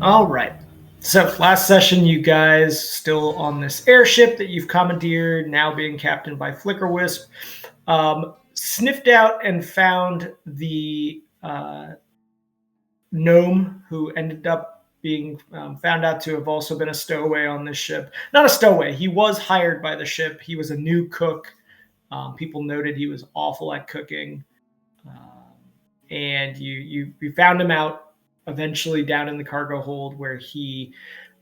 All right. So last session, you guys still on this airship that you've commandeered, now being captained by Flickerwisp, sniffed out and found the gnome who ended up being found out to have also been a stowaway on this ship. Not a stowaway. He was hired by the ship. He was a new cook. People noted he was awful at cooking. And you found him out eventually down in the cargo hold where he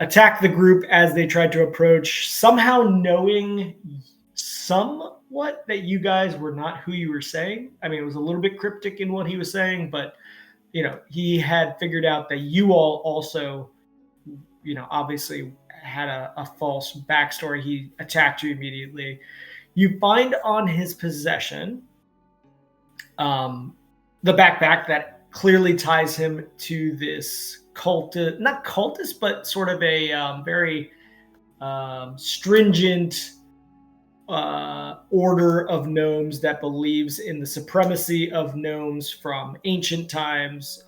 attacked the group as they tried to approach, somehow knowing somewhat that you guys were not who you were saying. I mean, it was a little bit cryptic in what he was saying, but he had figured out that you all also, obviously had a false backstory. He attacked you immediately. You find on his possession the backpack that clearly ties him to this not cultist, but sort of a very stringent order of gnomes that believes in the supremacy of gnomes from ancient times,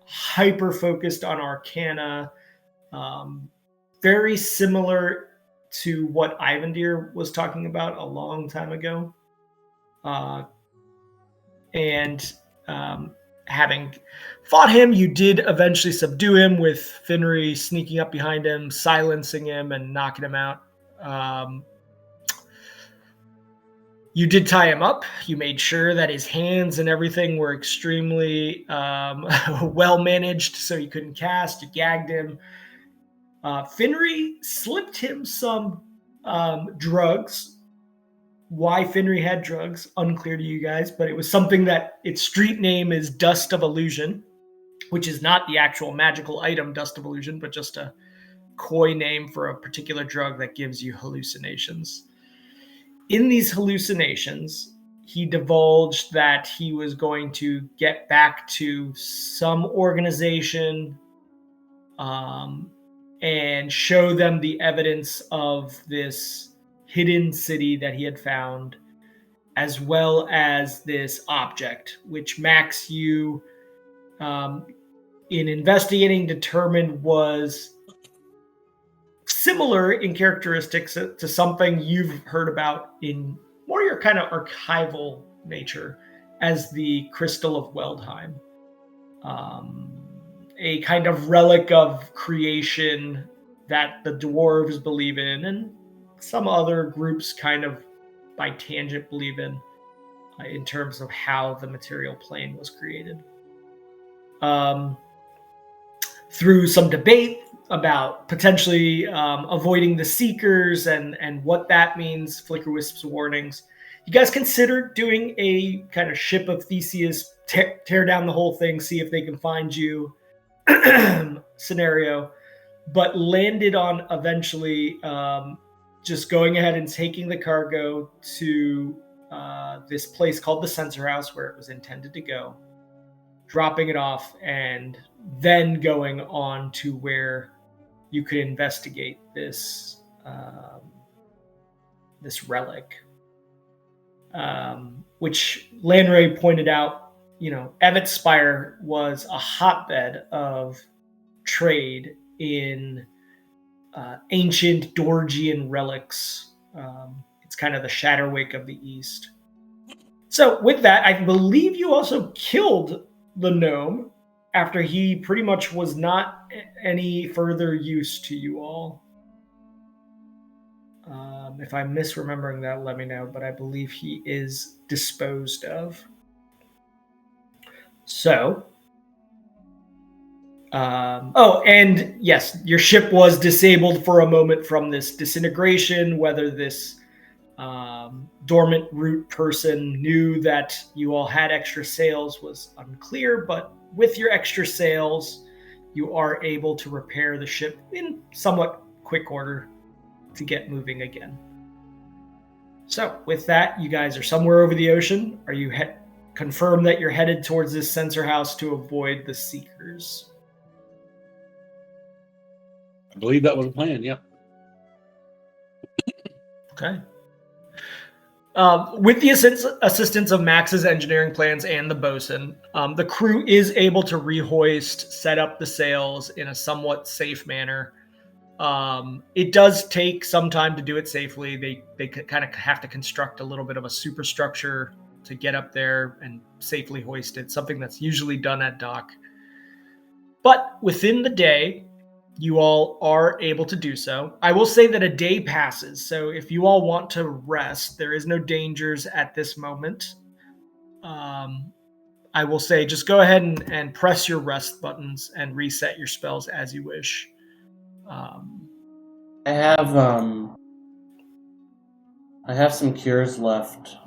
hyper focused on arcana, very similar to what Ivandir was talking about a long time ago. Having fought him, you did eventually subdue him with Finry sneaking up behind him, silencing him, and knocking him out. You did tie him up. You made sure that his hands and everything were extremely well managed so he couldn't cast. You gagged him. Finry slipped him some drugs. Why Finry had drugs, unclear to you guys, but it was something that its street name is Dust of Illusion, which is not the actual magical item Dust of Illusion, but just a coy name for a particular drug that gives you hallucinations. In these hallucinations, he divulged that he was going to get back to some organization and show them the evidence of this hidden city that he had found, as well as this object, which Max, you in investigating determined was similar in characteristics to something you've heard about in more your kind of archival nature as the Crystal of Weldheim. A kind of relic of creation that the dwarves believe in, and some other groups kind of by tangent believe in terms of how the material plane was created. Through some debate about potentially avoiding the Seekers and what that means, Flickerwisp's warnings, you guys considered doing a kind of Ship of Theseus, tear down the whole thing, see if they can find you scenario, but landed on eventually just going ahead and taking the cargo to this place called the Sensor House where it was intended to go, dropping it off, and then going on to where you could investigate this this relic, which Lanray pointed out. Evett Spire was a hotbed of trade in ancient Dorgian relics. It's kind of the Shatterwake of the East. So with that, I believe you also killed the gnome after he pretty much was not any further use to you all. If I'm misremembering that, let me know, but I believe he is disposed of. So, and yes, your ship was disabled for a moment from this disintegration. Whether this dormant root person knew that you all had extra sails was unclear, but with your extra sails, you are able to repair the ship in somewhat quick order to get moving again. So with that, you guys are somewhere over the ocean. Are you confirm that you're headed towards this sensor house to avoid the Seekers? I believe that was the plan, yeah. Okay. With the assistance of Max's engineering plans and the bosun, the crew is able to rehoist, set up the sails in a somewhat safe manner. It does take some time to do it safely. They kind of have to construct a little bit of a superstructure to get up there and safely hoist it, something that's usually done at dock. But within the day, you all are able to do so. I will say that a day passes, so if you all want to rest, there is no dangers at this moment. I will say just go ahead and press your rest buttons and reset your spells as you wish. I have some cures left.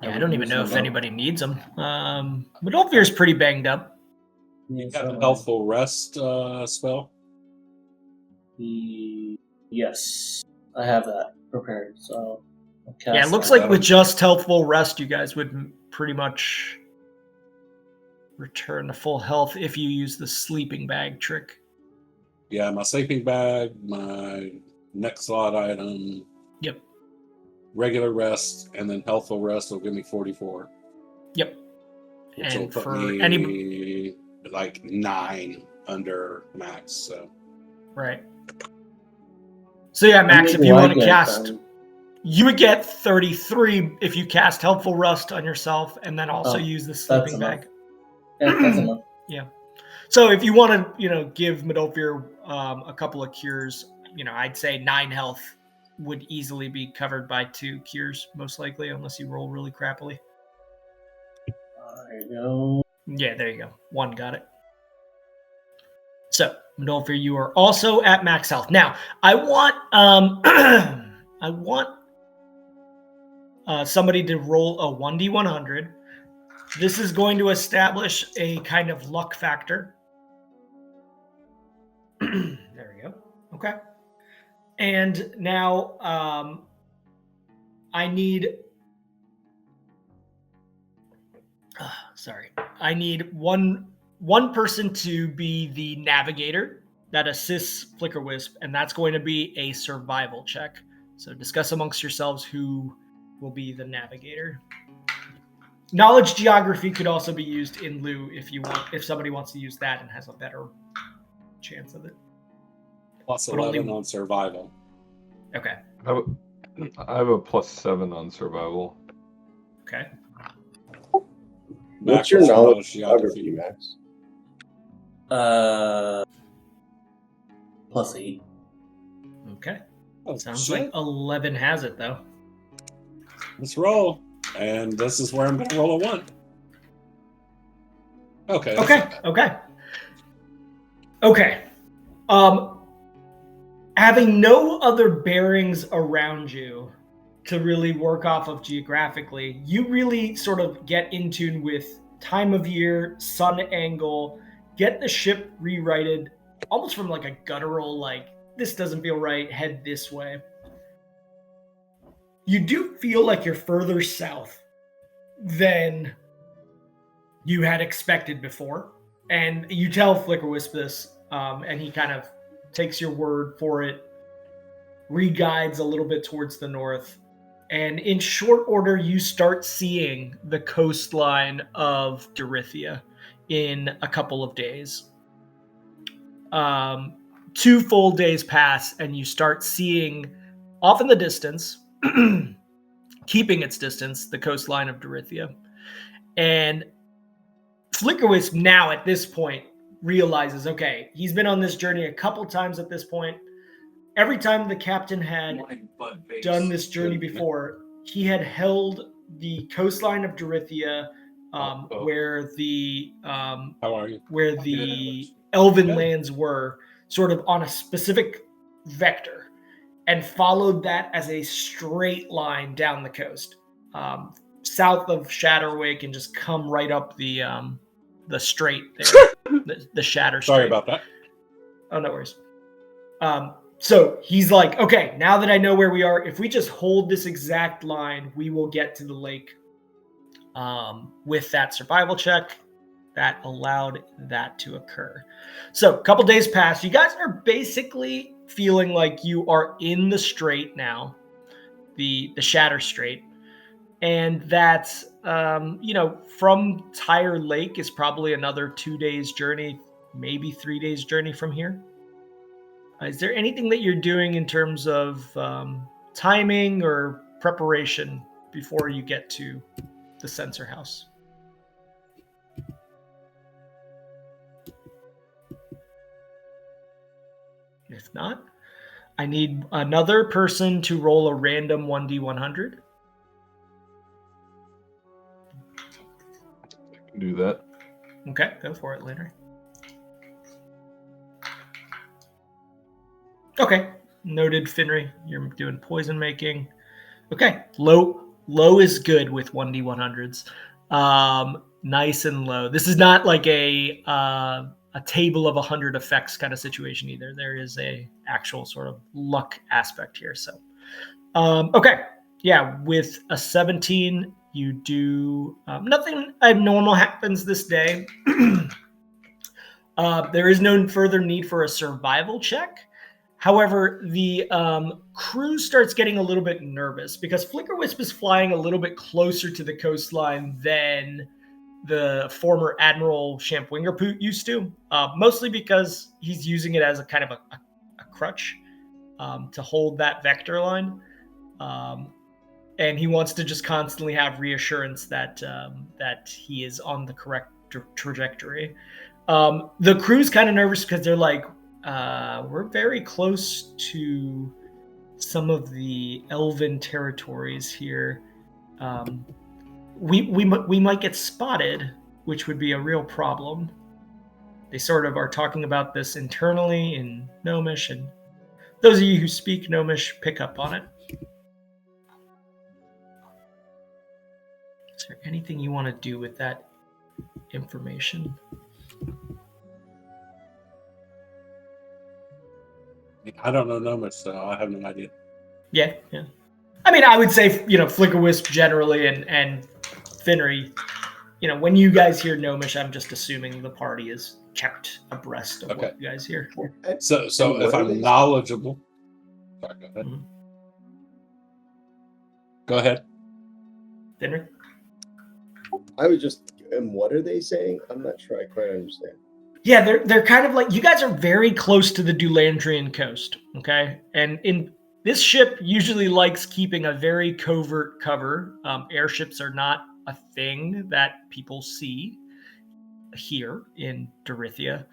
Yeah, I don't even know if anybody needs them. Medolvir's pretty banged up. You got the Healthful Rest spell? Yes, I have that prepared. So yeah, it looks like with just Healthful Rest, you guys would pretty much return to full health if you use the sleeping bag trick. Yeah, my sleeping bag, my next slot item. Yep. Regular rest, and then Healthful Rest will give me 44. Yep. Which and will put for me any like 9 under max. So right. So yeah, Max, if you want to cast, you would get 33 if you cast Helpful Rest on yourself, and then also use the sleeping bag. Yeah, that's enough. Yeah. So if you want to, give Medolvir a couple of cures, I'd say 9 health would easily be covered by 2 cures, most likely, unless you roll really crappily. There you go. Yeah, there you go. 1 got it. So, Medolvir, you are also at max health. Now, I want somebody to roll a 1d100. This is going to establish a kind of luck factor. There we go. Okay. And now I need one person to be the navigator that assists Flickerwisp, and that's going to be a survival check. So discuss amongst yourselves who will be the navigator. Knowledge geography could also be used in lieu if somebody wants to use that and has a better chance of it. Plus 11 on survival. Okay. I have a +7 on survival. Okay. What's your knowledge geography, Max? +8. Okay. Oh, sounds like 11 has it, though. Let's roll. And this is where I'm going to roll a 1. Okay. Okay. Having no other bearings around you to really work off of geographically, you really sort of get in tune with time of year, sun angle, get the ship rewrited almost from like a guttural, like, this doesn't feel right, head this way. You do feel like you're further south than you had expected before. And you tell Flickerwisp this, and he kind of takes your word for it, re-guides a little bit towards the north, and in short order, you start seeing the coastline of Dorythia in a couple of days. 2 full days pass, and you start seeing, off in the distance, keeping its distance, the coastline of Dorythia. And Flickerwisp now, at this point, realizes, okay, he's been on this journey a couple times at this point. Every time the captain had done this journey before, he had held the coastline of Dorythia, where the elven lands were, sort of on a specific vector, and followed that as a straight line down the coast, south of Shatterwake, and just come right up the strait there, the Shatter Strait. Sorry about that. Oh, no worries. So he's like, okay, now that I know where we are, if we just hold this exact line, we will get to the lake. With that survival check, that allowed that to occur. So a couple days pass. You guys are basically feeling like you are in the strait now. the Shatter Strait, and that from Tyre Lake is probably another 2 days journey, maybe 3 days journey from here. Is there anything that you're doing in terms of timing or preparation before you get to the sensor house? If not, I need another person to roll a random 1d100. I can do that. Okay, go for it, Leonard. Okay, noted, Finry. You're doing poison making. Okay, low is good with 1d100s. Nice and low. This is not like a table of 100 effects kind of situation either. There is a actual sort of luck aspect here. So, okay, yeah, with a 17, you do nothing abnormal happens this day. There is no further need for a survival check. However, the crew starts getting a little bit nervous because Flickerwisp is flying a little bit closer to the coastline than the former Admiral Champwingerpoot used to, mostly because he's using it as a kind of a crutch to hold that vector line. And he wants to just constantly have reassurance that that he is on the correct trajectory. The crew's kind of nervous because they're like, we're very close to some of the elven territories here. We might get spotted, which would be a real problem. They sort of are talking about this internally in Gnomish, and those of you who speak Gnomish pick up on it. Is there anything you want to do with that information? I don't know Gnomish, so I have no idea. Yeah. I mean, I would say, Flickerwisp generally and Finry, when you guys hear Gnomish, I'm just assuming the party is kept abreast of what you guys hear. So if I'm knowledgeable... Sorry, go ahead. Mm-hmm. Go ahead. Finry? I was just, and what are they saying? I'm not sure I quite understand. Yeah, they're kind of like, you guys are very close to the Dulandrian coast, okay? And in this ship usually likes keeping a very covert cover. Airships are not a thing that people see here in Dorithia.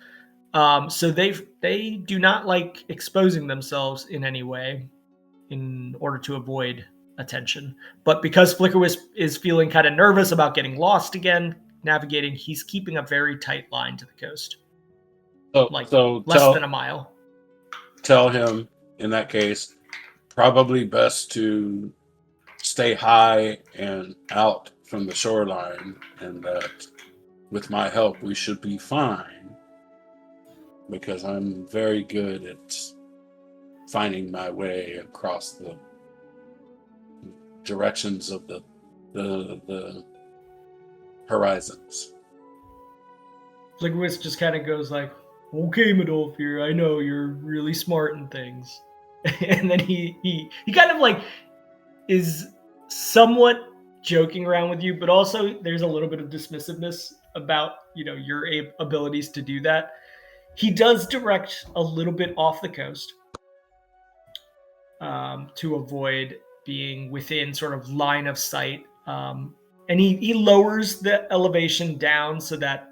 So they do not like exposing themselves in any way in order to avoid attention. But because Flickerwisp is feeling kind of nervous about getting lost again, navigating, he's keeping a very tight line to the coast. So less than a mile. Tell him, in that case, probably best to stay high and out from the shoreline, and that with my help we should be fine, because I'm very good at finding my way across the directions of the horizons. Flickerwisp just kind of goes like, okay, Madolfir, I know you're really smart in things. And then he kind of like is somewhat joking around with you, but also there's a little bit of dismissiveness about, your abilities to do that. He does direct a little bit off the coast to avoid being within sort of line of sight. And he lowers the elevation down so that,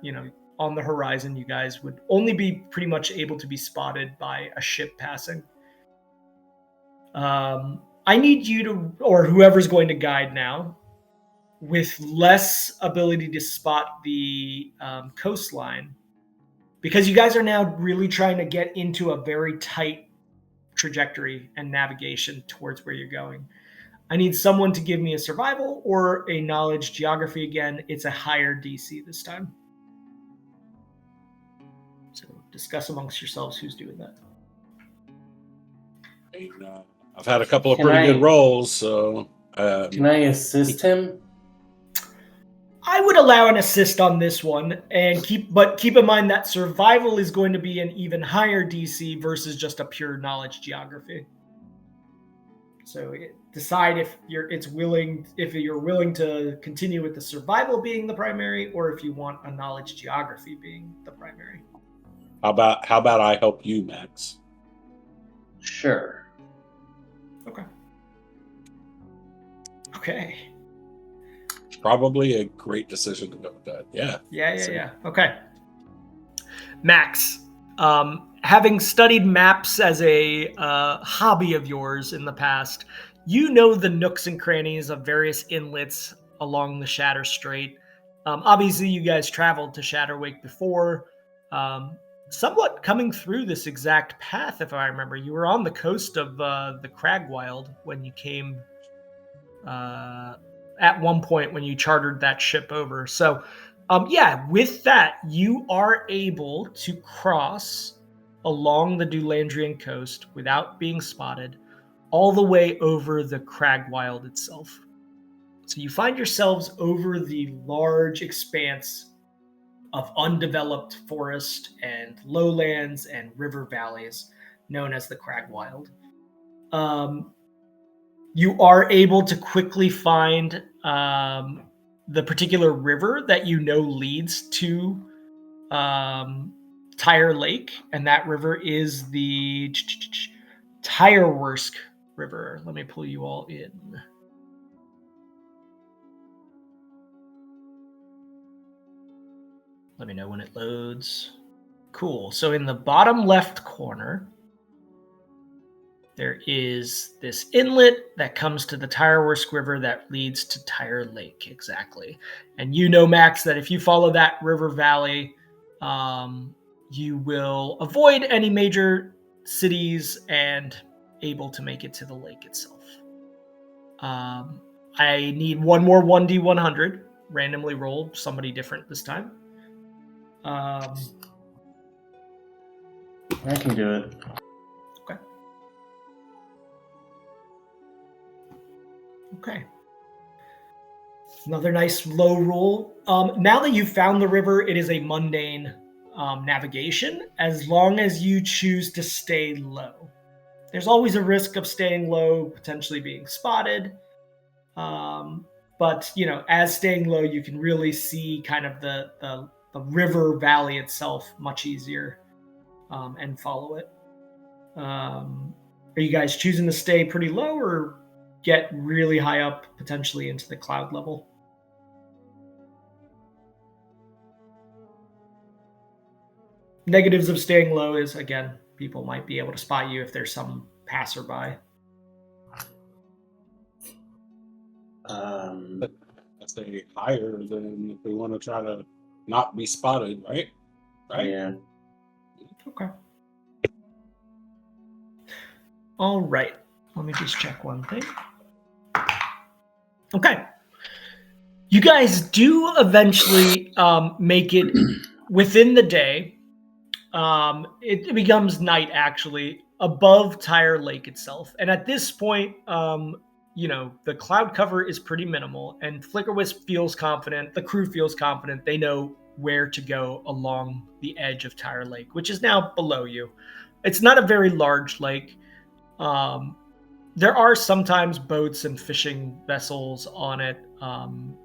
on the horizon, you guys would only be pretty much able to be spotted by a ship passing. I need you to, or whoever's going to guide now, with less ability to spot the coastline, because you guys are now really trying to get into a very tight trajectory and navigation towards where you're going. I need someone to give me a survival or a knowledge geography again. It's a higher DC this time. So discuss amongst yourselves who's doing that. I've had a couple of pretty good rolls, so... can I assist him? I would allow an assist on this one, and keep in mind that survival is going to be an even higher DC versus just a pure knowledge geography. So decide if you're willing to continue with the survival being the primary, or if you want a knowledge geography being the primary. How about I help you, Max? Sure. Okay. Probably a great decision to go with that. Yeah. Yeah. Okay. Max, having studied maps as a hobby of yours in the past, you know the nooks and crannies of various inlets along the Shatter Strait. Obviously, you guys traveled to Shatterwake before, somewhat coming through this exact path, if I remember. You were on the coast of the Cragwild when you came at one point when you chartered that ship over. So, with that, you are able to cross along the Dulandrian coast without being spotted, all the way over the Cragwild itself. So you find yourselves over the large expanse of undeveloped forest and lowlands and river valleys known as the Cragwild. You are able to quickly find the particular river that you know leads to Tyre Lake, and that river is the Tyrewursk River. Let me pull you all in. Let me know when it loads. Cool. So in the bottom left corner, there is this inlet that comes to the Tyrewursk River that leads to Tyre Lake, exactly. And you know, Max, that if you follow that river valley, you will avoid any major cities and able to make it to the lake itself. I need one more 1d100. Randomly roll somebody different this time. I can do it. Okay. Another nice low roll. Now that you've found the river, it is a mundane navigation as long as you choose to stay low. There's always a risk of staying low, potentially being spotted. But, as staying low, you can really see kind of the river valley itself much easier and follow it. Are you guys choosing to stay pretty low or get really high up, potentially into the cloud level? Negatives of staying low is, again, people might be able to spot you if there's some passerby. I say higher than if we want to try to not be spotted, right? Yeah. Okay. All right. Let me just check one thing. Okay. You guys do eventually make it within the day. It becomes night, actually, above Tyre Lake itself. And at this point, the cloud cover is pretty minimal, and Flickerwisp feels confident. The crew feels confident. They know where to go along the edge of Tyre Lake, which is now below you. It's not a very large lake. There are sometimes boats and fishing vessels on it.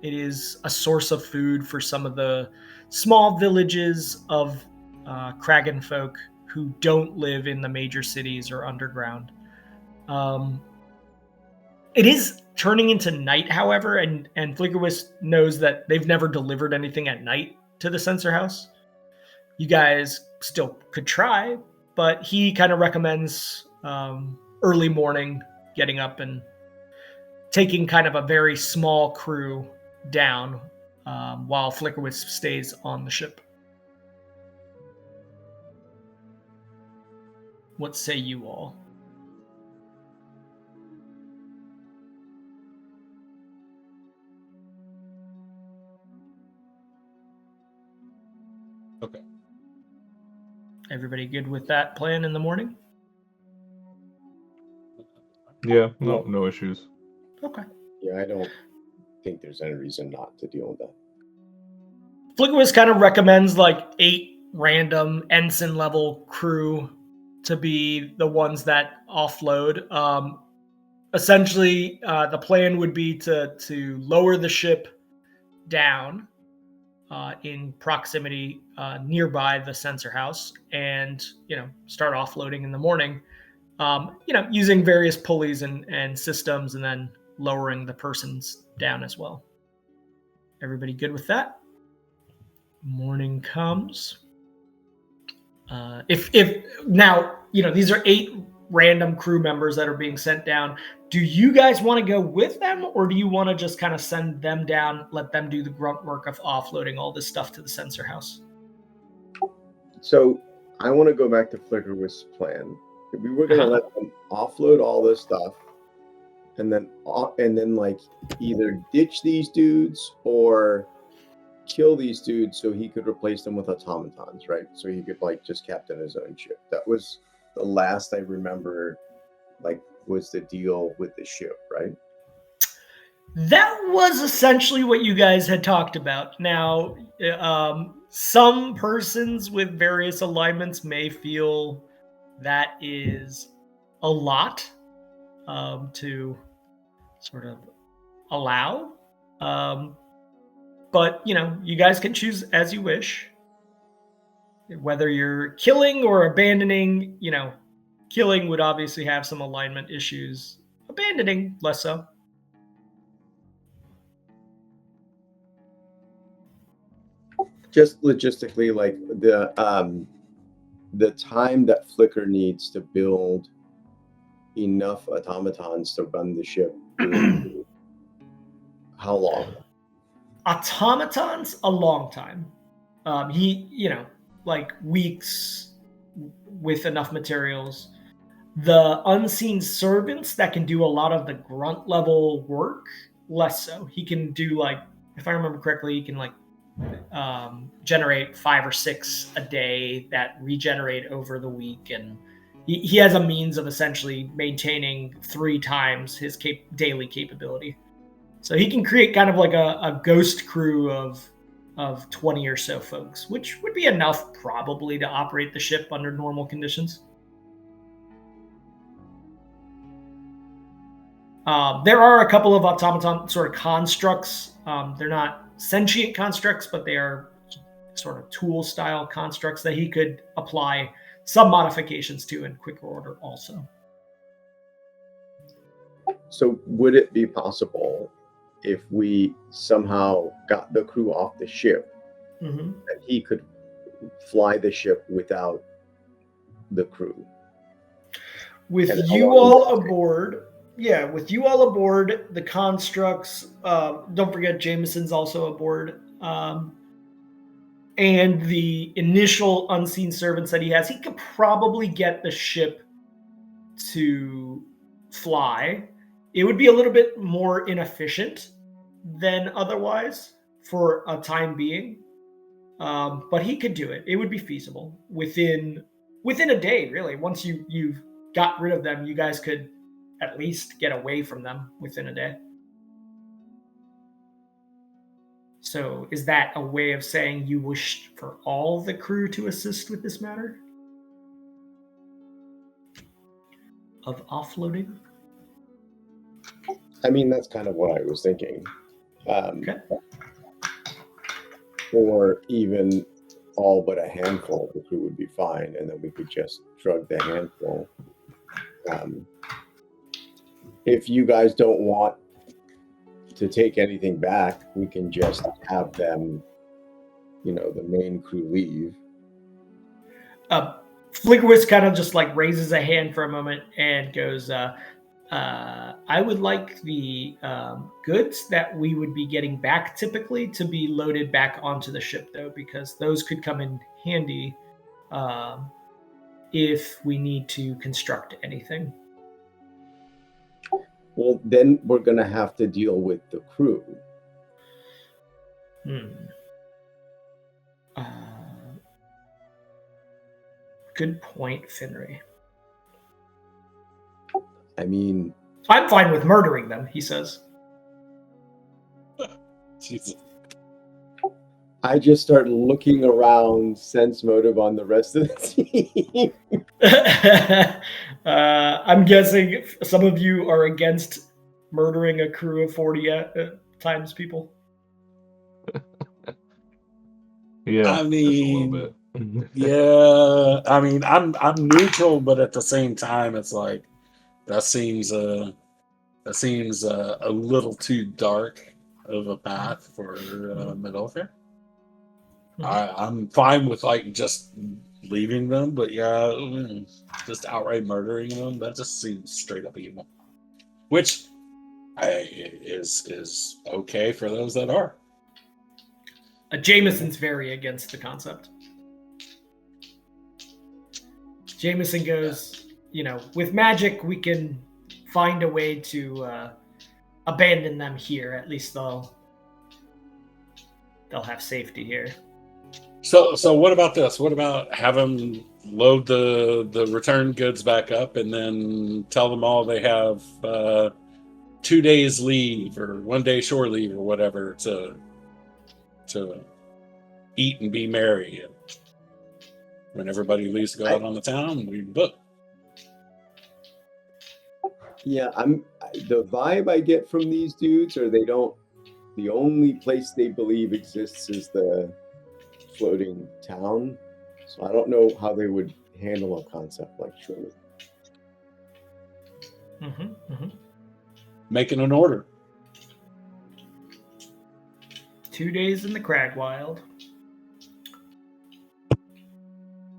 It is a source of food for some of the small villages of Kragan folk who don't live in the major cities or underground. It is turning into night, however, and Flickerwisp knows that they've never delivered anything at night to the sensor house. You guys still could try, but he kind of recommends early morning getting up and taking kind of a very small crew down while Flickerwisp stays on the ship. What say you all? Okay. Everybody good with that plan in the morning? Yeah, no issues. Okay. Yeah, I don't think there's any reason not to deal with that. Flickerwisp kind of recommends like 8 random ensign level crew to be the ones that offload. essentially, the plan would be to lower the ship down in proximity nearby the sensor house, and start offloading in the morning. Using various pulleys and systems, and then lowering the persons down as well. Everybody good with that? Morning comes. If now, these are 8 random crew members that are being sent down. Do you guys want to go with them, or do you want to just kind of send them down, let them do the grunt work of offloading all this stuff to the sensor house? So I want to go back to Flickerwith's plan. We were going to let them offload all this stuff, and then like either ditch these dudes or kill these dudes so he could replace them with automatons, right? So he could like just captain his own ship. That was the last I remember, like, was the deal with the ship, right? That was essentially what you guys had talked about. Now, some persons with various alignments may feel that is a lot to sort of allow. But, you guys can choose as you wish. Whether you're killing or abandoning, killing would obviously have some alignment issues. Abandoning, less so. Just logistically, like the time that Flicker needs to build enough automatons to run the ship, how long? Automatons, a long time. Like weeks with enough materials. The unseen servants that can do a lot of the grunt level work, less so. He can do, like, if I remember correctly, he can like generate 5 or 6 a day that regenerate over the week, and he has a means of essentially maintaining 3 times his daily capability. So he can create kind of like a ghost crew of 20 or so folks, which would be enough probably to operate the ship under normal conditions. There are a couple of automaton sort of constructs. They're not sentient constructs, but they are sort of tool-style constructs that he could apply some modifications to in quick order also. So would it be possible, if we somehow got the crew off the ship, that he could fly the ship without the crew? With you all aboard... Yeah, with you all aboard, the constructs, don't forget Jameson's also aboard, and the initial unseen servants that he has, he could probably get the ship to fly. It would be a little bit more inefficient than otherwise for a time being, but he could do it. It would be feasible within a day, really. Once you've got rid of them, you guys could at least get away from them within a day. So is that a way of saying you wish for all the crew to assist with this matter? Of offloading? I mean, that's kind of what I was thinking. Okay. Or even all but a handful of the crew would be fine, and then we could just shrug the handful. If you guys don't want to take anything back, we can just have them, the main crew leave. Flickerwitz kind of just like raises a hand for a moment and goes, I would like the goods that we would be getting back typically to be loaded back onto the ship, though, because those could come in handy if we need to construct anything. Well, then we're going to have to deal with the crew. Good point, Finray. I mean... I'm fine with murdering them, he says. Jesus. I just start looking around, sense motive on the rest of the team. I'm guessing some of you are against murdering a crew of 40 times people. Yeah, I just a mean, little bit. yeah. I mean, I'm neutral, but at the same time, it's like that seems a little too dark of a path for Middelfair. I'm fine with like just leaving them, but yeah, just outright murdering them, that just seems straight up evil. Which is okay for those that are. Jameson's very against the concept. Jameson goes, with magic we can find a way to abandon them here. At least they'll have safety here. So what about this? What about have them load the return goods back up and then tell them all they have 2 days leave or 1 day shore leave or whatever to eat and be merry. And when everybody leaves to go out on the town, we book. Yeah, the vibe I get from these dudes are the only place they believe exists is the floating town. So I don't know how they would handle a concept like shore. Making an order. 2 days in the Cragwild.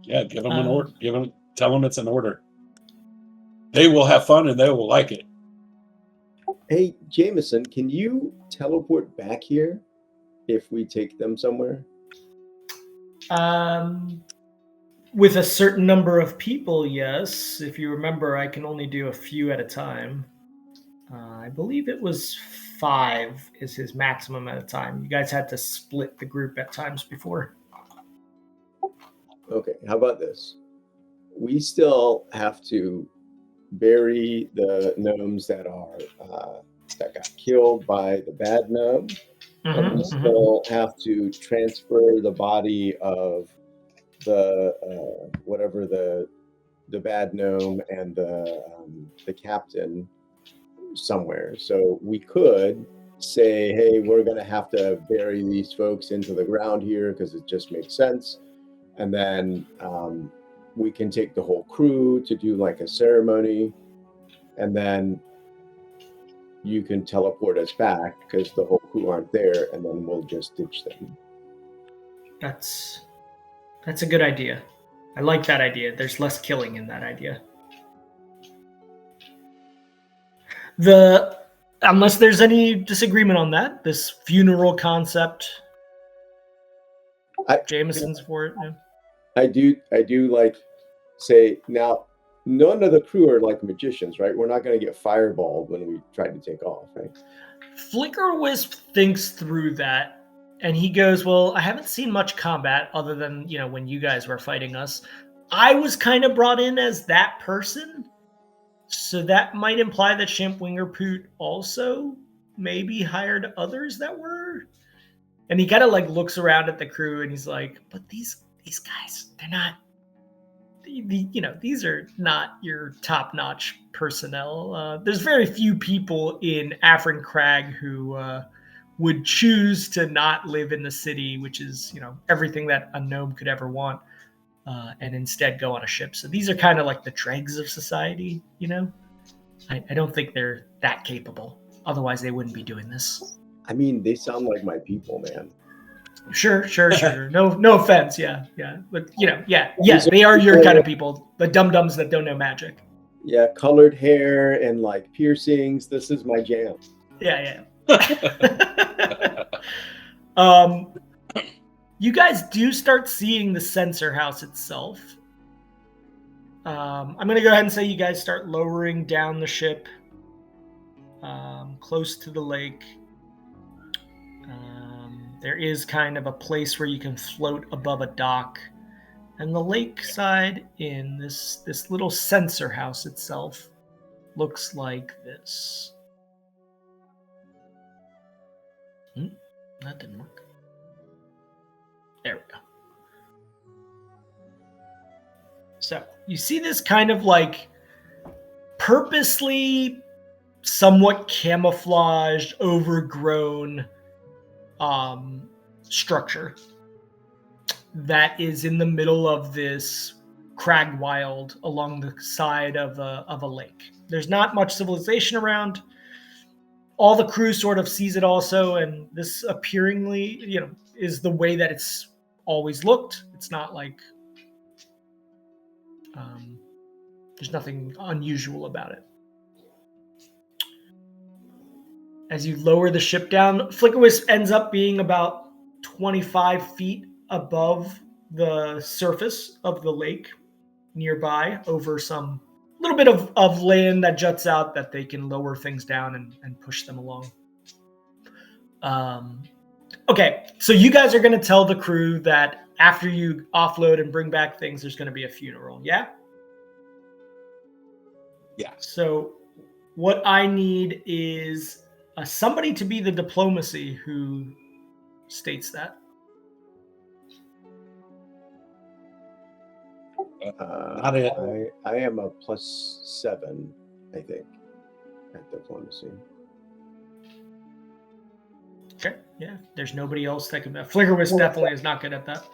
Yeah, give them an order. Tell them it's an order. They will have fun and they will like it. Hey, Jameson, can you teleport back here if we take them somewhere? With a certain number of people, yes. If you remember, I can only do a few at a time. I believe it was 5 is his maximum at a time. You guys had to split the group at times before. Okay, how about this? We still have to bury the gnomes that got killed by the bad gnome, and we still have to transfer the body of the whatever the bad gnome and the captain somewhere. So we could say, hey, we're going to have to bury these folks into the ground here because it just makes sense. And then we can take the whole crew to do like a ceremony. And then you can teleport us back because the whole crew aren't there. And then we'll just ditch them. That's a good idea. I like that idea. There's less killing in that idea. Unless there's any disagreement on that, this funeral concept, Jameson's for it. Yeah. I do like say now, none of the crew are like magicians, right? We're not going to get fireballed when we try to take off, right? Flicker Wisp thinks through that, and he goes, well, I haven't seen much combat other than, when you guys were fighting us. I was kind of brought in as that person. So that might imply that Shimp Wingerpoot also maybe hired others that were. And he kind of like looks around at the crew and he's like, but these guys, they're not, these are not your top-notch personnel. There's very few people in Afrin Crag who would choose to not live in the city, which is, everything that a gnome could ever want, and instead go on a ship. So these are kind of like the dregs of society, I don't think they're that capable. Otherwise, they wouldn't be doing this. I mean, they sound like my people, man. Sure. No offense, yeah. But they are your kind of people, the dum-dums that don't know magic. Yeah, colored hair and like piercings. This is my jam. Yeah. You guys do start seeing the sensor house itself. I'm going to go ahead and say you guys start lowering down the ship close to the lake. There is kind of a place where you can float above a dock. And the lakeside in this little sensor house itself looks like this. That didn't work. There we go. So you see this kind of like purposely somewhat camouflaged, overgrown structure that is in the middle of this crag wild along the side of a lake. There's not much civilization around. All the crew sort of sees it also, and this appearingly, is the way that it's always looked. It's not like there's nothing unusual about it. As you lower the ship down, Flickerwisp ends up being about 25 feet above the surface of the lake nearby, over some little bit of land that juts out that they can lower things down and push them along. Okay, so you guys are going to tell the crew that after you offload and bring back things, there's going to be a funeral, yeah? Yeah. So what I need is somebody to be the diplomacy who states that. Not it. I am a +7, I think, at diplomacy. Okay, yeah. There's nobody else that can. Flickerwisp definitely is not good at that.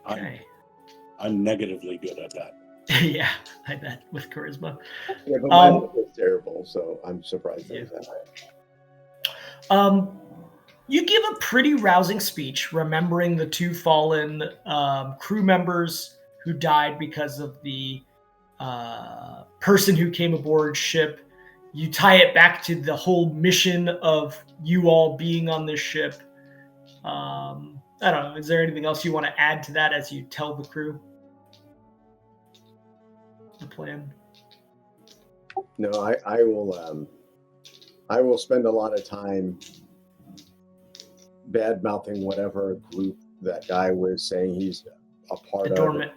Okay. I'm negatively good at that. Yeah, I bet, with charisma. Yeah, but mine was terrible, so I'm surprised that was that. You give a pretty rousing speech, remembering the 2 fallen crew members who died because of the person who came aboard ship. You tie it back to the whole mission of you all being on this ship. I don't know. Is there anything else you want to add to that as you tell the crew the plan? No, I will spend a lot of time bad mouthing whatever group that guy was saying he's a part The of. dormant.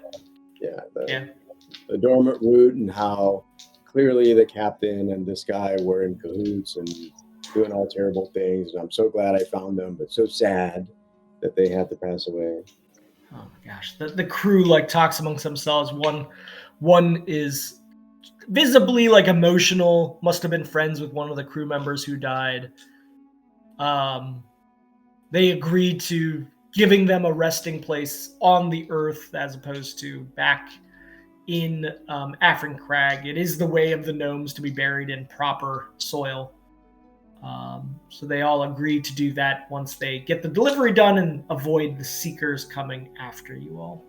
The dormant route, and how clearly the captain and this guy were in cahoots and doing all terrible things. And I'm so glad I found them, but so sad that they had to pass away. Oh my gosh, the crew like talks amongst themselves. One is visibly like emotional, must have been friends with one of the crew members who died. They agreed to giving them a resting place on the earth as opposed to back in Afrin Crag. It is the way of the gnomes to be buried in proper soil. So they all agree to do that once they get the delivery done and avoid the seekers coming after you all.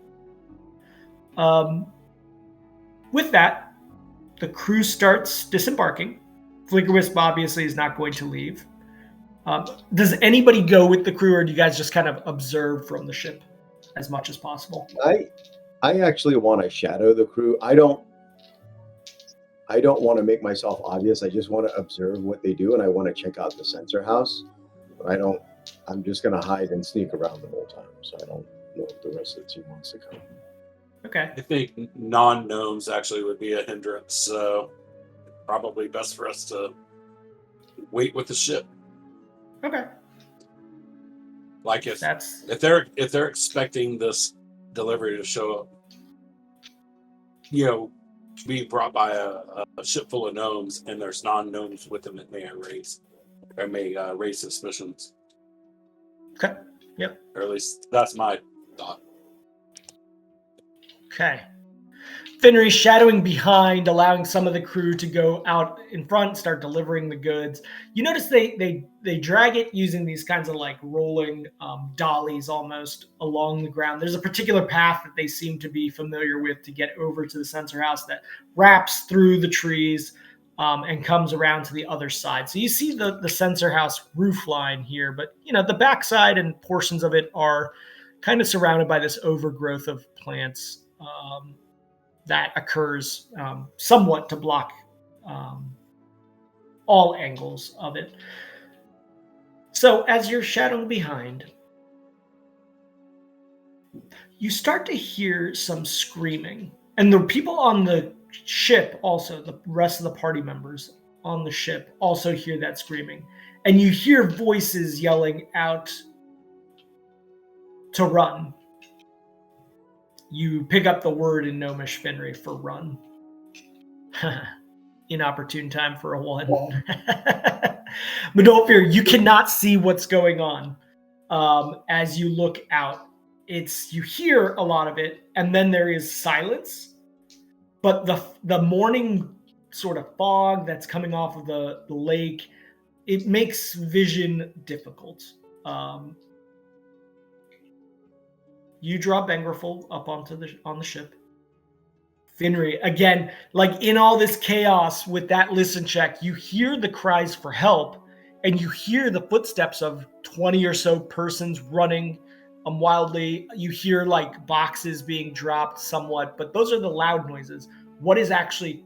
With that, the crew starts disembarking. Flickerwisp obviously is not going to leave. Does anybody go with the crew, or do you guys just kind of observe from the ship as much as possible? I actually want to shadow the crew. I don't want to make myself obvious. I just want to observe what they do, and I want to check out the sensor house. But I'm just going to hide and sneak around the whole time, so I don't know if the rest of the team wants to come. Okay. I think non-gnomes actually would be a hindrance, so probably best for us to wait with the ship. Okay. Like if they're expecting this delivery to show up, being brought by a ship full of gnomes, and there's non-gnomes with them, it may raise suspicions. Okay. Yep. Or at least that's my thought. Okay. Finnery's shadowing behind, allowing some of the crew to go out in front, start delivering the goods. You notice they drag it using these kinds of like rolling dollies almost along the ground. There's a particular path that they seem to be familiar with to get over to the sensor house that wraps through the trees and comes around to the other side. So you see the sensor house roof line here, but the backside and portions of it are kind of surrounded by this overgrowth of plants. That occurs somewhat to block all angles of it. So as you're shadowing behind, you start to hear some screaming. And the people on the ship also, the rest of the party members on the ship also hear that screaming. And you hear voices yelling out to run. You pick up the word in Gnomish, Finry, for run. Inopportune time for a 1. But don't fear, you cannot see what's going on as you look out. You hear a lot of it, and then there is silence. But the morning sort of fog that's coming off of the lake, it makes vision difficult. You drop Bengrifel up on the ship. Finry, again, like in all this chaos with that listen check, you hear the cries for help, and you hear the footsteps of 20 or so persons running wildly. You hear like boxes being dropped somewhat, but those are the loud noises. What is actually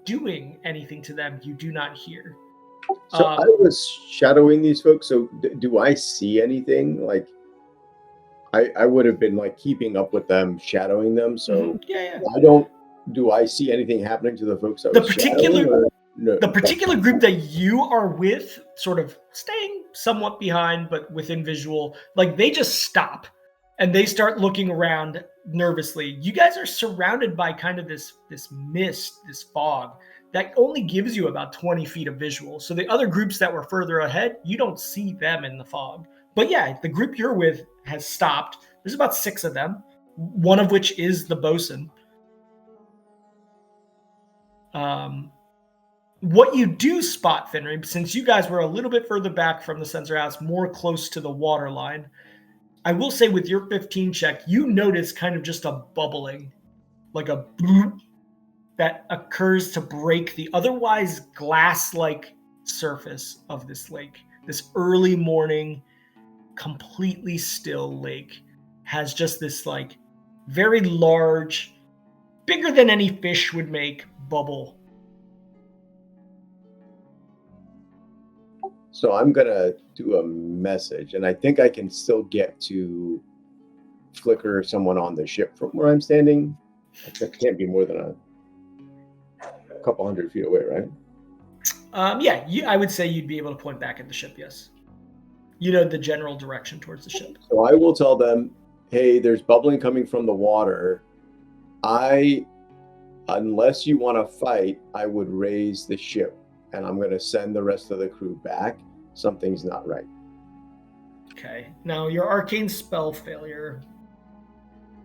doing anything to them, you do not hear. So I was shadowing these folks. So do I see anything? Like, I would have been like keeping up with them, shadowing them. So do I see anything happening to the folks that the particular no? group that you are with, sort of staying somewhat behind, but within visual, like they just stop and they start looking around nervously. You guys are surrounded by kind of this mist, this fog that only gives you about 20 feet of visual. So the other groups that were further ahead, you don't see them in the fog. But yeah, the group you're with has stopped. There's about 6 of them, one of which is the bosun. What you do spot, Finry, since you guys were a little bit further back from the sensor house, more close to the water line, I will say with your 15 check, you notice kind of just a bubbling, like a bloop, that occurs to break the otherwise glass-like surface of this lake. This early morning, completely still lake has just this like very large, bigger than any fish would make, bubble. So I'm gonna do a message, and I think I can still get to flicker someone on the ship from where I'm standing. That can't be more than a couple hundred feet away, right? Yeah, I would say you'd be able to point back at the ship, yes. You know the general direction towards the ship. So I will tell them, hey, there's bubbling coming from the water. Unless you want to fight, I would raise the ship, and I'm going to send the rest of the crew back. Something's not right. Okay. Now, your arcane spell failure,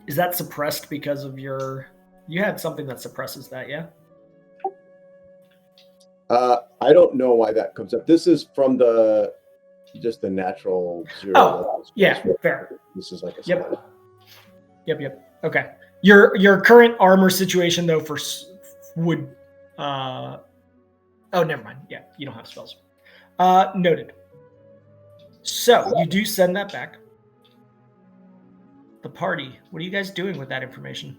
is that suppressed because of your... You had something that suppresses that, yeah? I don't know why that comes up. This is from just the natural 0. Oh, yeah, fair. This is like a spell. Yep. Okay. Your current armor situation, though, would... oh, never mind. Yeah, you don't have spells. Noted. So, you do send that back. The party, what are you guys doing with that information?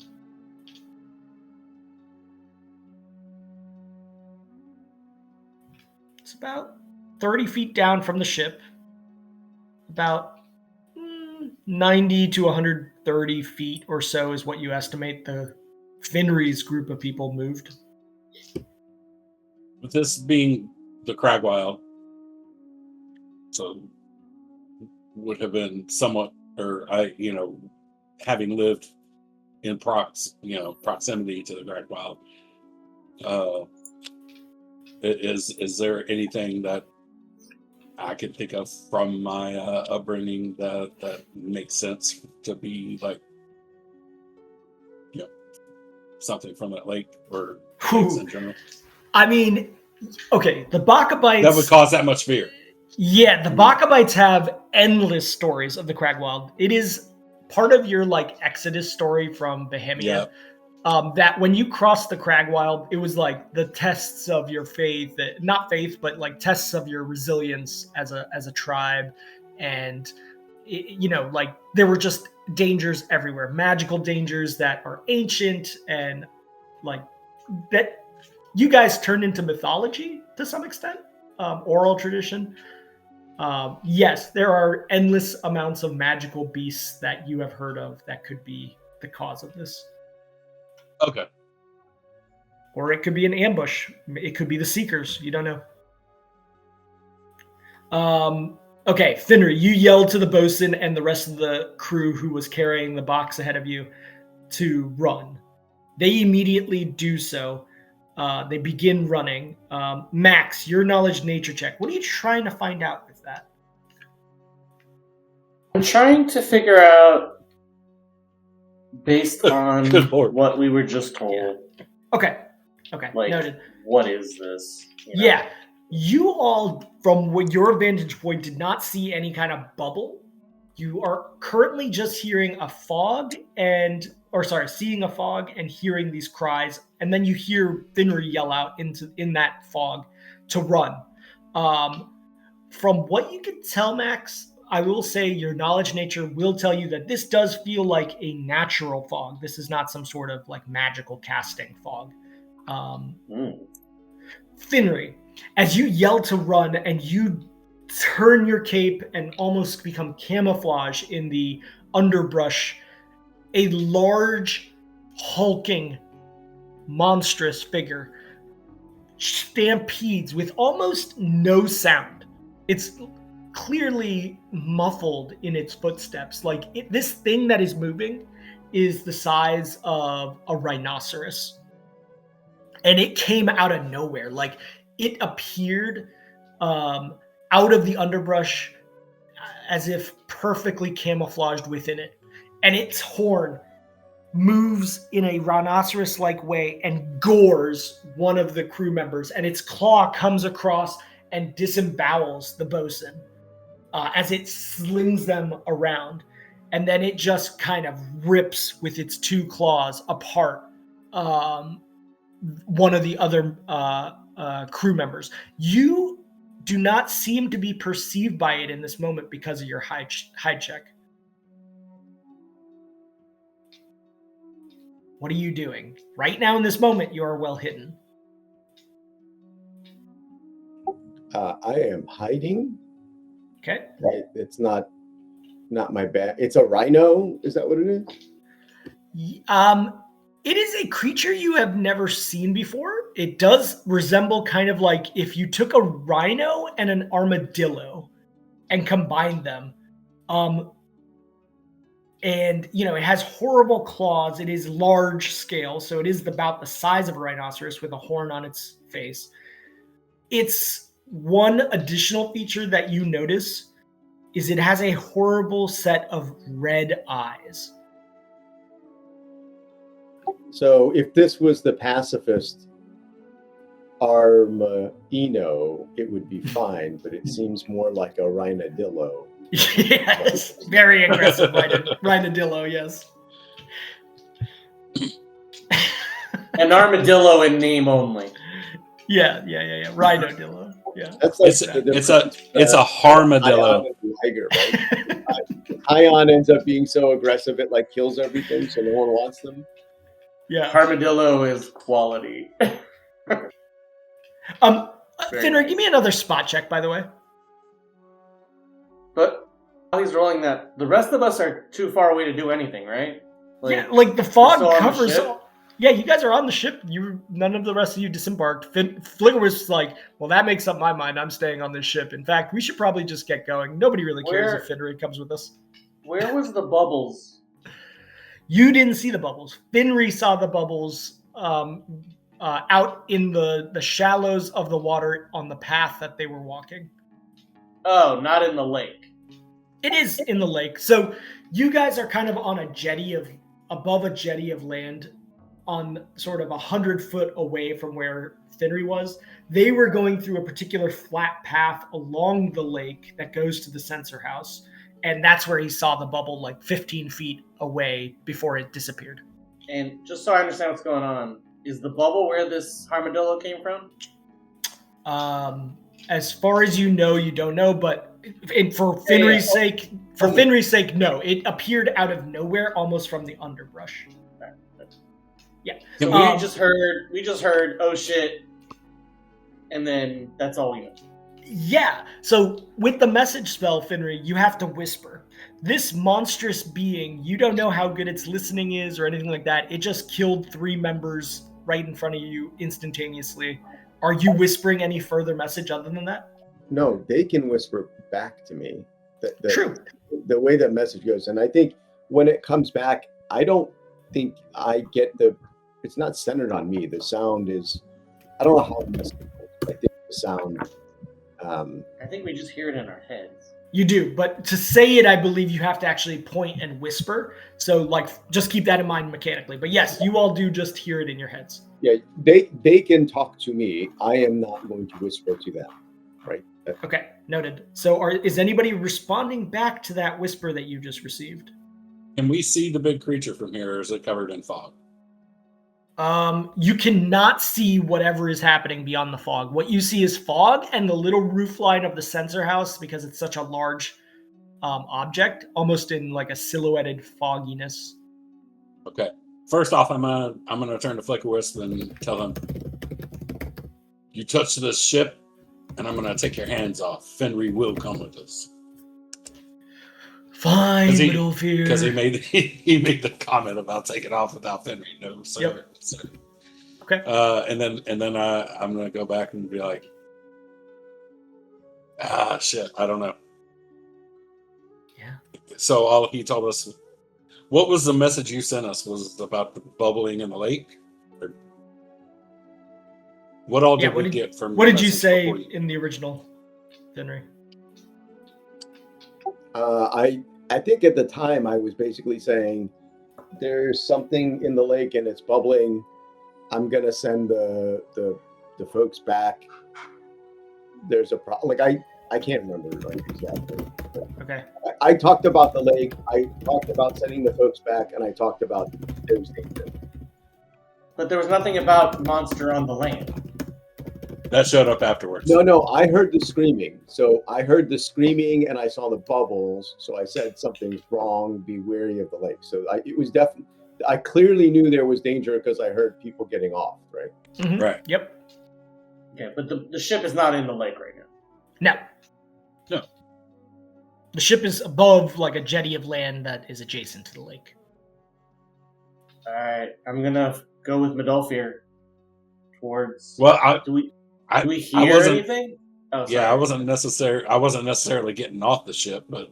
It's about 30 feet down from the ship. About 90 to 130 feet or so is what you estimate the Finry's group of people moved. With this being the Cragwild, so would have been somewhat, having lived in proximity to the Cragwild. Is there anything that I can think of from my upbringing that makes sense to be like, something from that lake or lakes in general? I mean, okay, the Bakabites... That would cause that much fear. Yeah, the Bakabites have endless stories of the Cragwild. It is part of your Exodus story from Bohemia. That when you crossed the Cragwild, it was like the tests of your faith, not faith, but tests of your resilience as a tribe. And, there were just dangers everywhere, magical dangers that are ancient and that you guys turned into mythology to some extent, oral tradition. Yes, there are endless amounts of magical beasts that you have heard of that could be the cause of this. Okay. Or it could be an ambush. It could be the Seekers. You don't know. Okay, Finry, you yelled to the bosun and the rest of the crew who was carrying the box ahead of you. to run. They immediately do so. They begin running. Max, your knowledge nature check. What are you trying to find out with that? I'm trying to figure out, based on Good Lord. what we were just told, Okay, like, noted. what is this? You know? Yeah, you all, from your vantage point, did not see any kind of bubble. You are currently just hearing a fog seeing a fog and hearing these cries, and then you hear Finry yell out in that fog to run. From what you can tell, Max, I will say your knowledge nature will tell you that this does feel like a natural fog. This is not some sort of like magical casting fog. Finry, as you yell to run and you turn your cape and almost become camouflage in the underbrush, a large, hulking, monstrous figure stampedes with almost no sound. It's clearly muffled in its footsteps. This thing that is moving is the size of a rhinoceros. And it came out of nowhere. Like, it appeared out of the underbrush as if perfectly camouflaged within it. And its horn moves in a rhinoceros-like way and gores one of the crew members. And its claw comes across and disembowels the bosun as it slings them around. And then it just kind of rips with its two claws apart one of the other crew members. You do not seem to be perceived by it in this moment because of your hide check. What are you doing? Right now in this moment, you are well hidden. I am hiding. Okay. It's not my bad. It's a rhino. Is that what it is? It is a creature you have never seen before. It does resemble kind of like if you took a rhino and an armadillo and combined them. And, it has horrible claws. It is large scale, so it is about the size of a rhinoceros with a horn on its face. Its one additional feature that you notice is it has a horrible set of red eyes. So if this was the pacifist Armadillo, it would be fine, but it seems more like a rhinodillo. Yes, very aggressive rhinodillo, yes. An armadillo in name only. Yeah. Rhinodillo. Yeah. That's like it's a harmadillo. Tiger, right? Ion ends up being so aggressive it like kills everything, so no one wants them. Yeah. Armadillo is quality. Finner, give me another spot check, by the way. But while he's rolling that, the rest of us are too far away to do anything, right? The fog covers. Yeah, you guys are on the ship. None of the rest of you disembarked. Flicker was like, well, that makes up my mind. I'm staying on this ship. In fact, we should probably just get going. Nobody really cares if Finry comes with us. Where was the bubbles? You didn't see the bubbles. Finry saw the bubbles out in the shallows of the water on the path that they were walking. Oh, not in the lake. It is in the lake. So you guys are kind of on above a jetty of land on sort of 100 foot away from where Finry was. They were going through a particular flat path along the lake that goes to the sensor house. And that's where he saw the bubble like 15 feet away before it disappeared. And just so I understand what's going on, is the bubble where this armadillo came from? As far as you know, you don't know, but for Finry's sake, no. It appeared out of nowhere, almost from the underbrush. Yeah. So we just heard, oh shit, and then that's all we know. Yeah. So with the message spell, Finry, you have to whisper. This monstrous being, you don't know how good its listening is or anything like that. It just killed 3 members right in front of you instantaneously. Are you whispering any further message other than that? No, they can whisper back to me. True. The way that message goes. And I think when it comes back, I don't think I get the. It's not centered on me. The sound is. I don't know how it is. I think the sound. I think we just hear it in our heads. You do, but to say it, I believe you have to actually point and whisper. So, like, just keep that in mind mechanically. But yes, you all do just hear it in your heads. Yeah, they can talk to me. I am not going to whisper to them. Right. Okay, noted. So, is anybody responding back to that whisper that you just received? Can we see the big creature from here, or is it covered in fog? You cannot see whatever is happening beyond the fog. What you see is fog and the little roof line of the sensor house, because it's such a large object, almost in like a silhouetted fogginess. Okay. First off, I'm gonna turn to Flicker Wisp and tell him, you touch this ship, and I'm gonna take your hands off. Fenry will come with us. Fine, Middlefield. Because he made the comment about taking off without Fenry. No, sir. Yep. Sir. Okay. And then I'm gonna go back and be like, shit, I don't know. Yeah. So all he told us, what was the message you sent us? Was it about the bubbling in the lake? Or what all did we get from? What did you say in the original, Henry? I think at the time I was basically saying there's something in the lake and it's bubbling. I'm gonna send the folks back. There's a problem. Like I can't remember like exactly. Okay. I talked about the lake. I talked about sending the folks back, and I talked about those things. But there was nothing about monster on the land. That showed up afterwards. No, I heard the screaming. So I heard the screaming, and I saw the bubbles. So I said something's wrong. Be wary of the lake. So it was definitely. I clearly knew there was danger because I heard people getting off. Right. Mm-hmm. Right. Yep. Okay, but the ship is not in the lake right now. No. The ship is above like a jetty of land that is adjacent to the lake. All right, I'm gonna go with Midolfir towards. Well, do we hear anything? Oh, sorry. Yeah, I wasn't necessarily getting off the ship, but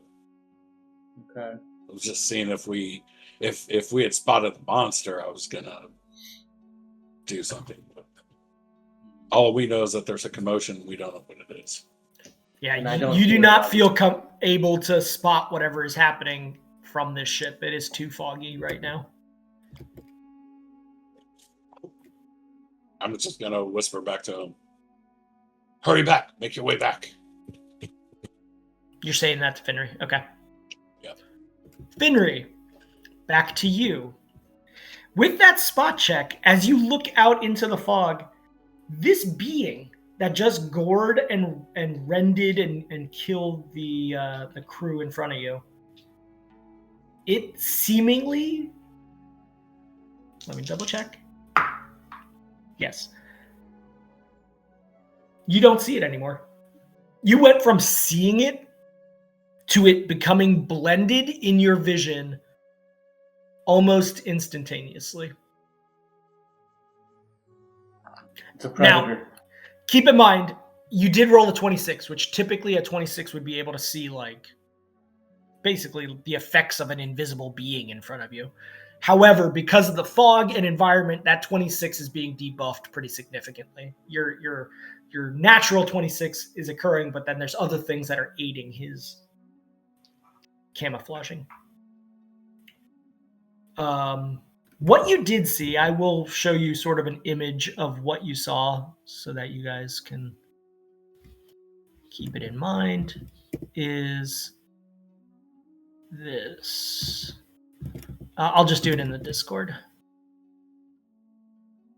okay. I was just seeing if we had spotted the monster, I was gonna do something. But all we know is that there's a commotion. We don't know what it is. Yeah, you do not feel able to spot whatever is happening from this ship. It is too foggy right now. I'm just gonna whisper back to him. Hurry back! Make your way back. You're saying that to Finry. Okay. Yeah. Finry, back to you. With that spot check, as you look out into the fog, this being that just gored and rended and killed the crew in front of you, it seemingly... Let me double check. Yes. You don't see it anymore. You went from seeing it to it becoming blended in your vision almost instantaneously. It's a predator. Now, keep in mind, you did roll a 26, which typically a 26 would be able to see, like, basically the effects of an invisible being in front of you. However, because of the fog and environment, that 26 is being debuffed pretty significantly. Your natural 26 is occurring, but then there's other things that are aiding his camouflaging. What you did see, I will show you sort of an image of what you saw so that you guys can keep it in mind, is this. I'll just do it in the Discord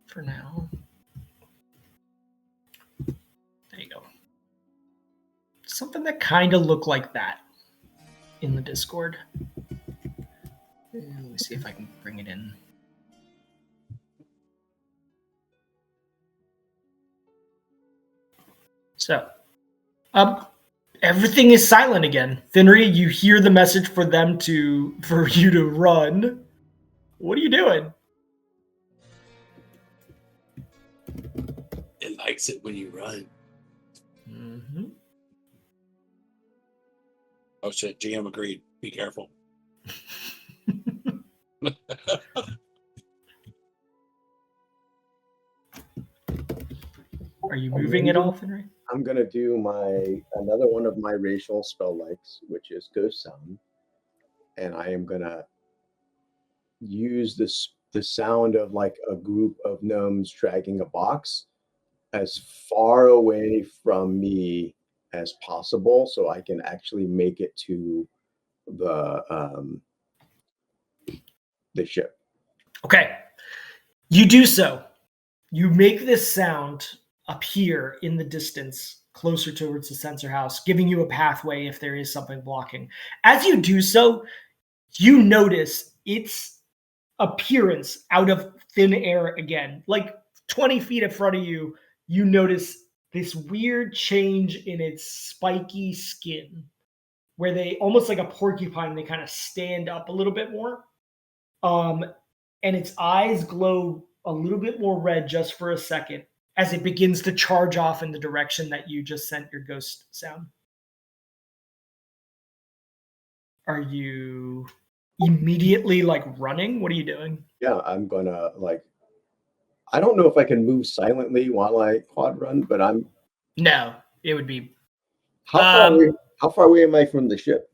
for now. There you go. Something that kind of looked like that in the Discord. Let me see if I can bring it in. So, everything is silent again. Finry, you hear the message for you to run. What are you doing? It likes it when you run. Mm-hmm. Oh shit, GM agreed. Be careful. Are you moving at all, Finray? I'm gonna do another one of my racial spell likes, which is Ghost Sound, and I am gonna use the sound of like a group of gnomes dragging a box as far away from me as possible, so I can actually make it to the ship. Okay. You do so. You make this sound appear in the distance, closer towards the sensor house, giving you a pathway if there is something blocking. As you do so, you notice its appearance out of thin air again. Like 20 feet in front of you, you notice this weird change in its spiky skin, where they almost like a porcupine, they kind of stand up a little bit more. And its eyes glow a little bit more red just for a second as it begins to charge off in the direction that you just sent your ghost sound. Are you immediately like running? What are you doing? Yeah, I'm gonna I don't know if I can move silently while I quad run, but No, it would be. How far away am I from the ship?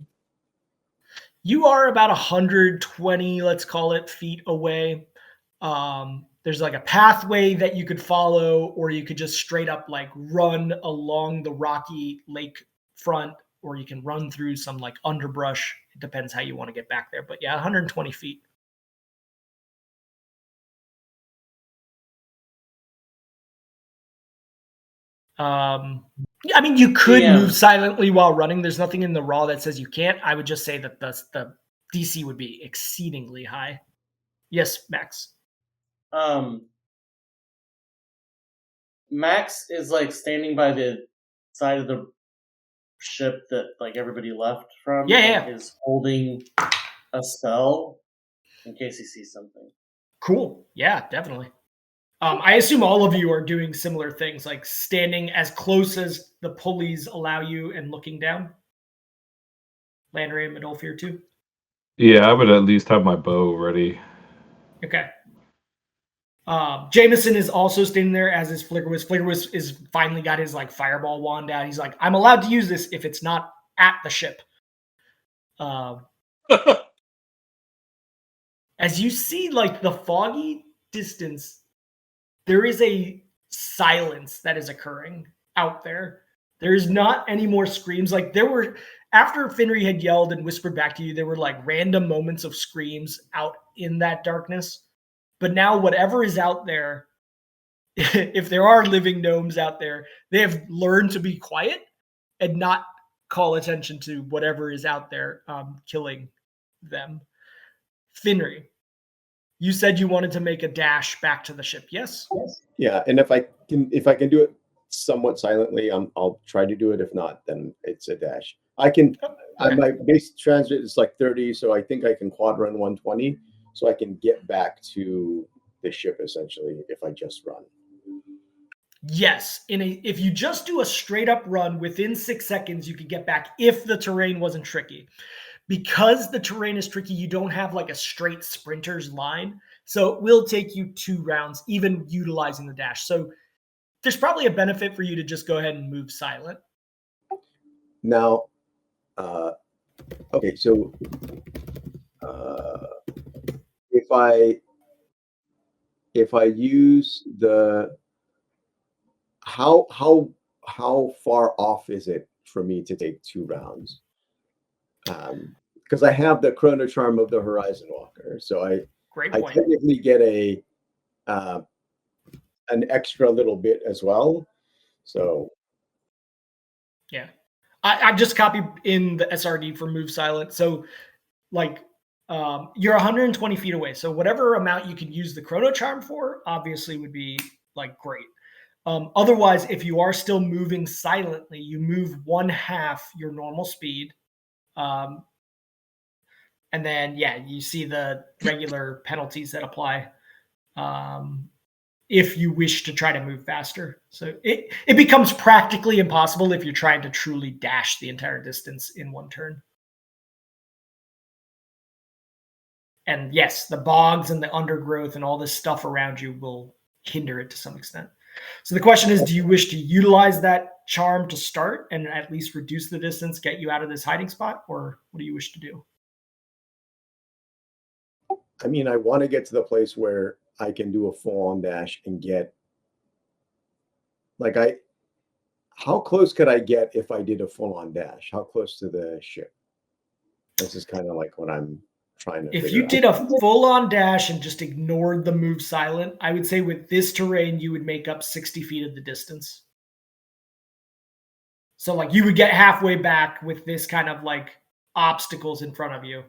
You are about 120, let's call it, feet away. There's like a pathway that you could follow, or you could just straight up like run along the rocky lake front, or you can run through some like underbrush. It depends how you want to get back there. But yeah, 120 feet. I mean, you could move silently while running. There's nothing in the raw that says you can't. I would just say that the DC would be exceedingly high. Yes, Max. Max is like standing by the side of the ship that like everybody left from. Yeah. Is holding a spell in case he sees something. Cool. Yeah, definitely. I assume all of you are doing similar things, like standing as close as the pulleys allow you and looking down. Landry and Medolfir too. Yeah, I would at least have my bow ready. Okay. Jameson is also standing there, as is Flickerwiz. Flickerwiz is finally got his like fireball wand out. He's like, I'm allowed to use this if it's not at the ship. As you see like the foggy distance, there is a silence that is occurring out there. There's not any more screams. Like there were, after Finry had yelled and whispered back to you, there were like random moments of screams out in that darkness. But now whatever is out there, if there are living gnomes out there, they have learned to be quiet and not call attention to whatever is out there killing them. Finry, you said you wanted to make a dash back to the ship, yes? Yeah, and if I can do it somewhat silently, I'll try to do it. If not, then it's a dash. I can. Okay. My base transit is like 30, so I think I can quad run 120, so I can get back to the ship essentially if I just run. Yes, if you just do a straight up run within 6 seconds, you could get back if the terrain wasn't tricky. Because the terrain is tricky, you don't have like a straight sprinter's line. So it will take you 2 rounds, even utilizing the dash. So there's probably a benefit for you to just go ahead and move silent. Now, okay, so if I use the how far off is it for me to take 2 rounds? Because I have the chrono charm of the Horizon Walker, so I technically get an extra little bit as well. So yeah, I've just copied in the SRD for move silent. So like you're 120 feet away, so whatever amount you can use the chrono charm for obviously would be like great. Otherwise, if you are still moving silently, you move 1/2 your normal speed. And then, yeah, you see the regular penalties that apply if you wish to try to move faster. So it becomes practically impossible if you're trying to truly dash the entire distance in 1 turn. And yes, the bogs and the undergrowth and all this stuff around you will hinder it to some extent. So the question is, do you wish to utilize that charm to start and at least reduce the distance, get you out of this hiding spot, or what do you wish to do? I mean, I want to get to the place where I can do a full-on dash and get like how close could I get if I did a full-on dash? How close to the ship? This is kind of like what I'm trying to If figure you out. did a full-on dash and just ignored the move silent, I would say with this terrain, you would make up 60 feet of the distance. So like you would get halfway back with this kind of like obstacles in front of you.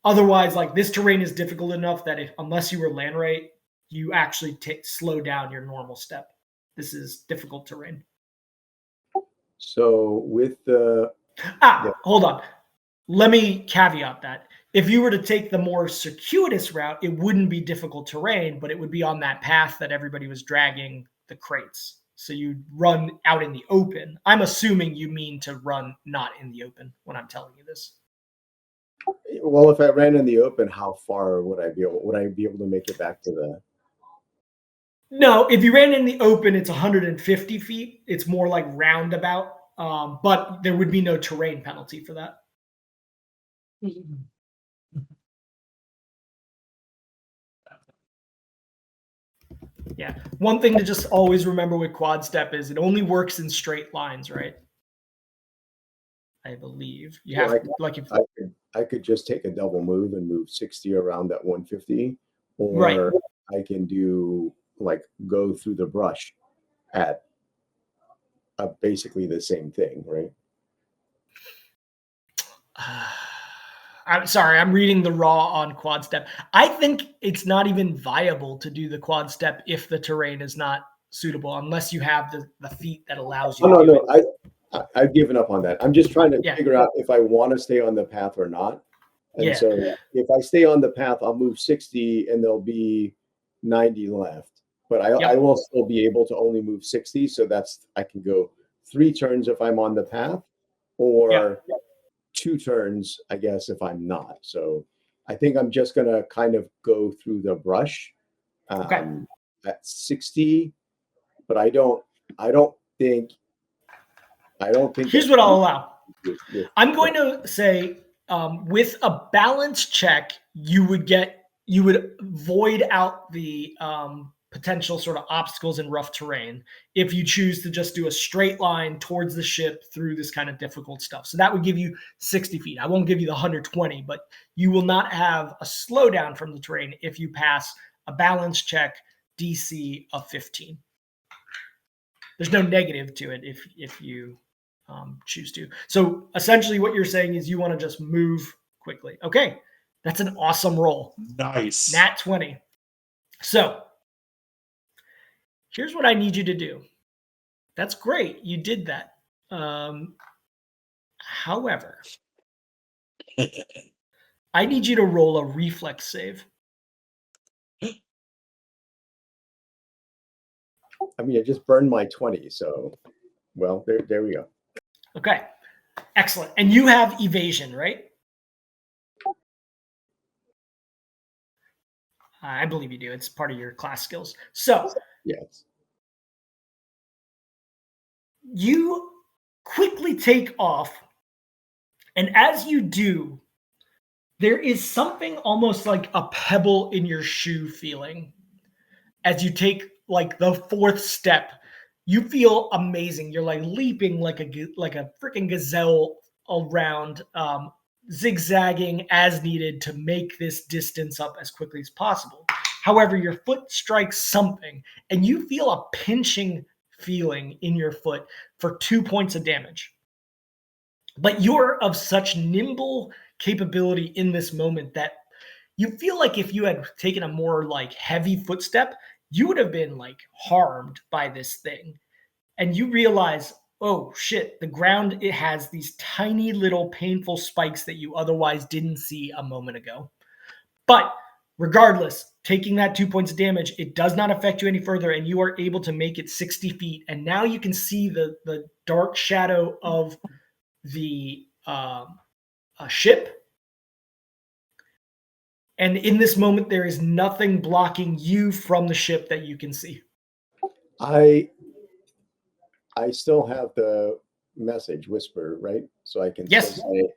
Otherwise, like this terrain is difficult enough that unless you were land right, you actually slow down your normal step. This is difficult terrain. So with the Hold on. Let me caveat that. If you were to take the more circuitous route, it wouldn't be difficult terrain, but it would be on that path that everybody was dragging the crates. So you'd run out in the open. I'm assuming you mean to run not in the open when I'm telling you this. well, if I ran in the open, how far would I be able to make it back to the? No, if you ran in the open, it's 150 feet. It's more like roundabout, but there would be no terrain penalty for that. Yeah. One thing to just always remember with quad step is it only works in straight lines, right? I believe you have like if I could just take a double move and move 60 around that 150, or right. I can do like go through the brush at basically the same thing, right? I'm sorry, I'm reading the raw on quad step. I think it's not even viable to do the quad step if the terrain is not suitable, unless you have the feat that allows you. Oh, no, I've given up on that. I'm just trying to figure out if I want to stay on the path or not. And so if I stay on the path, I'll move 60 and there'll be 90 left. But I will still be able to only move 60. So I can go 3 turns if I'm on the path, or 2 turns, I guess, if I'm not. So I think I'm just going to kind of go through the brush at 60. But I don't think. Here's what I'll allow. I'm going to say with a balance check, you would void out the potential sort of obstacles in rough terrain if you choose to just do a straight line towards the ship through this kind of difficult stuff. So that would give you 60 feet. I won't give you the 120, but you will not have a slowdown from the terrain if you pass a balance check DC of 15. There's no negative to it if you choose to. So essentially what you're saying is you want to just move quickly. Okay, that's an awesome roll. Nice. Nat 20. So here's what I need you to do. That's great. You did that. However, I need you to roll a reflex save. I mean, I just burned my 20, so well, there we go. Okay, excellent. And you have evasion, right? I believe you do. It's part of your class skills. So yes, you quickly take off, and as you do, there is something almost like a pebble in your shoe feeling. As you take like the 4th step, you feel amazing. You're like leaping like a freaking gazelle around, zigzagging as needed to make this distance up as quickly as possible. However, your foot strikes something and you feel a pinching feeling in your foot for 2 points of damage. But you're of such nimble capability in this moment that you feel like if you had taken a more like heavy footstep, you would have been like harmed by this thing. And you realize, oh shit, the ground, it has these tiny little painful spikes that you otherwise didn't see a moment ago. But regardless, taking that 2 points of damage, it does not affect you any further, and you are able to make it 60 feet. And now you can see the dark shadow of the ship. And in this moment, there is nothing blocking you from the ship that you can see. I still have the message whisper, right? So I can Yes. still say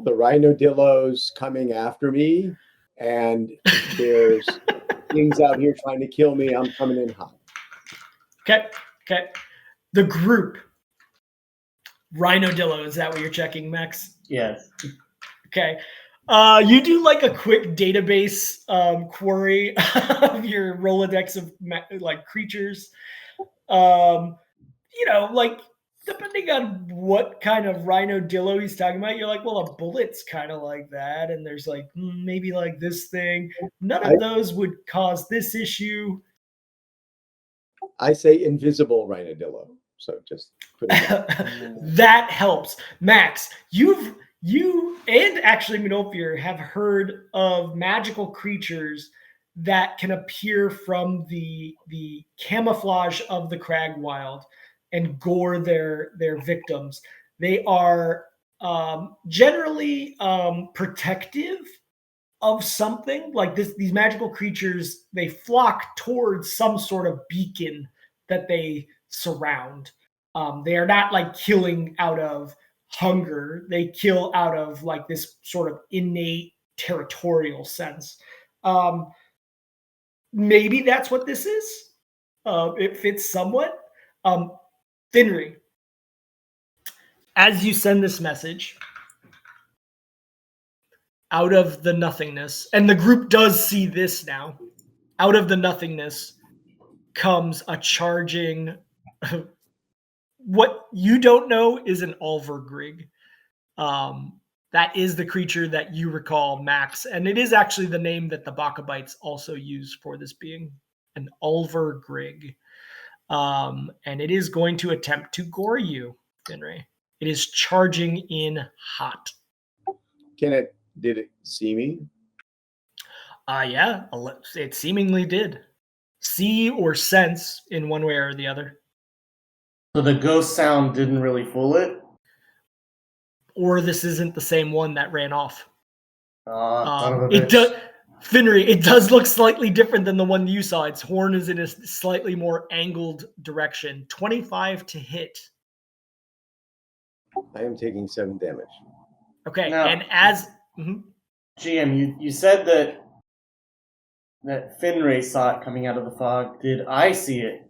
the rhinodillo's coming after me, and there's things out here trying to kill me. I'm coming in hot. Okay. The group. Rhinodillo, is that what you're checking, Max? Yes. Okay. You do like a quick database query of your Rolodex of like creatures. Like depending on what kind of rhinodillo he's talking about, you're like, well, a bullet's kind of like that, and there's like maybe like this thing. None of those would cause this issue. I say invisible rhinodillo. So just put it down. That helps, Max. You and actually Minolfir have heard of magical creatures that can appear from the camouflage of the crag wild and gore their victims. They are generally protective of something like this. These magical creatures, they flock towards some sort of beacon that they surround. They are not like killing out of hunger. They kill out of like this sort of innate territorial sense. Maybe that's what this is. It fits somewhat. Finry, as you send this message out of the nothingness, and the group does see this now, out of the nothingness comes a charging. What you don't know is an Ulvergrig. That is the creature that you recall, Max, and it is actually the name that the Bakabites also use for this being, an Ulvergrig. And it is going to attempt to gore you, Finray. It is charging in hot. Did it see me? Yeah, it seemingly did. See or sense in one way or the other. So the ghost sound didn't really fool it? Or this isn't the same one that ran off. Son of a It bitch. does, Finry, it does look slightly different than the one you saw. Its horn is in a slightly more angled direction. 25 to hit. I am taking 7 damage. Okay, Now, and as... GM, you said that Finray saw it coming out of the fog. Did I see it?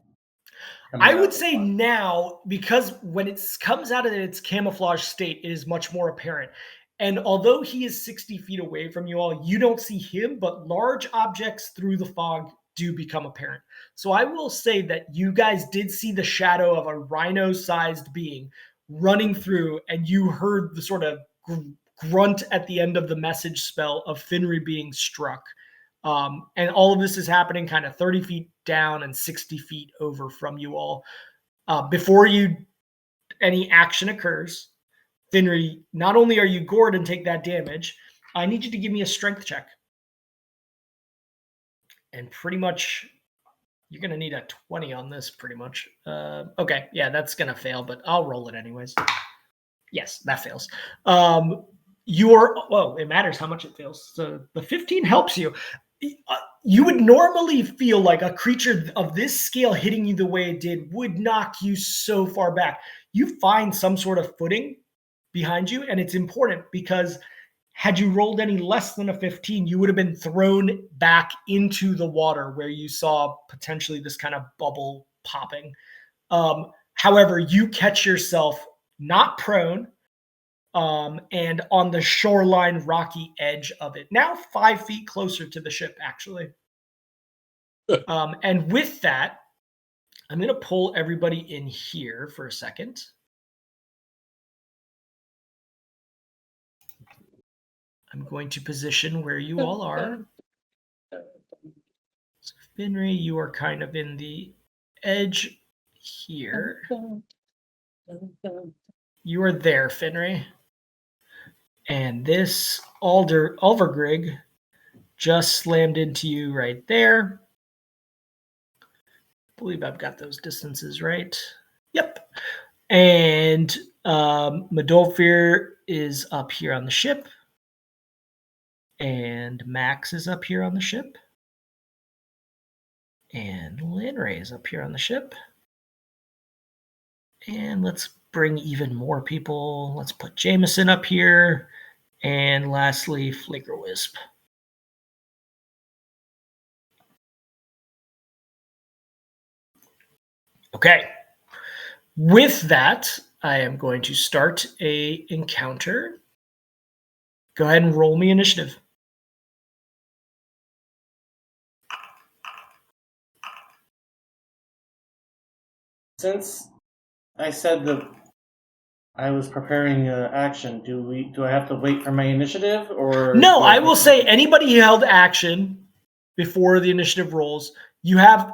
I would say now, because when it comes out of its camouflage state, it is much more apparent. And although he is 60 feet away from you all, you don't see him, but large objects through the fog do become apparent. So I will say that you guys did see the shadow of a rhino-sized being running through, and you heard the sort of grunt at the end of the message spell of Finry being struck. And all of this is happening kind of 30 feet down and 60 feet over from you all. Before any action occurs, Finry, not only are you gored and take that damage, I need you to give me a strength check. And pretty much, you're going to need a 20 on this, pretty much. Okay, yeah, that's going to fail, but I'll roll it anyways. Yes, that fails. It matters how much it fails. So the 15 helps you. You would normally feel like a creature of this scale hitting you the way it did would knock you so far back. You find some sort of footing behind you, and it's important because had you rolled any less than a 15, you would have been thrown back into the water where you saw potentially this kind of bubble popping. However, you catch yourself not prone, and on the shoreline rocky edge of it. Now 5 feet closer to the ship, actually. And with that, I'm going to pull everybody in here for a second. I'm going to position where you all are. So Finry, you are kind of in the edge here. You are there, Finry. And this Ulvergrig just slammed into you right there. I believe I've got those distances right. Yep. And Medolfir is up here on the ship. And Max is up here on the ship. And Lanray is up here on the ship. And let's bring even more people. Let's put Jameson up here. And lastly, Flickerwisp. Okay. With that, I am going to start a encounter. Go ahead and roll me initiative. Since I said that I was preparing action, do I have to wait for my initiative, or No, do I will get- say anybody who held action before the initiative rolls, you have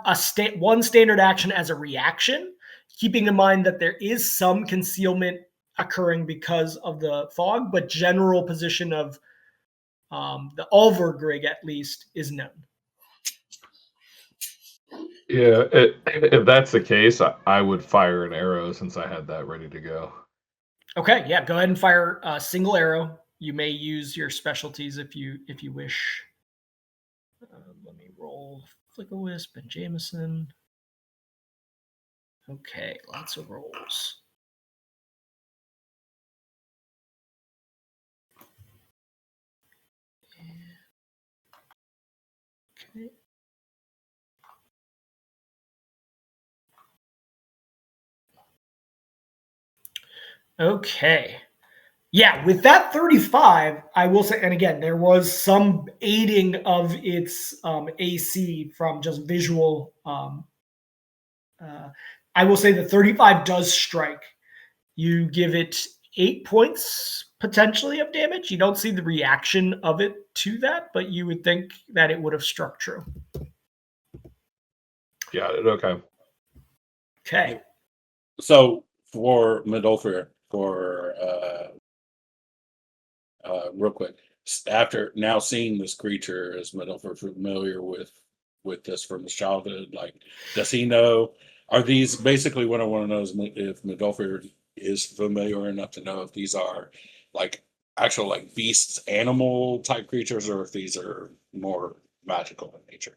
one standard action as a reaction, keeping in mind that there is some concealment occurring because of the fog, but general position of the Ulvergrig at least is known. Yeah, if that's the case, I would fire an arrow since I had that ready to go. Okay, yeah, go ahead and fire a single arrow. You may use your specialties if you wish. Let me roll Flickerwisp and Jameson. Okay, lots of rolls. Okay. Okay. Yeah, with that 35, I will say, and again, there was some aiding of its AC from just visual. I will say the 35 does strike. You give it 8 points potentially of damage. You don't see the reaction of it to that, but you would think that it would have struck true. Yeah, okay. Okay. So for Midolfir, real quick, after now seeing this creature, is Midolfir familiar with this from his childhood? Like, does he know? Are these basically what I want to know is if Midolfir is familiar enough to know if these are like actual like beasts, animal type creatures, or if these are more magical in nature?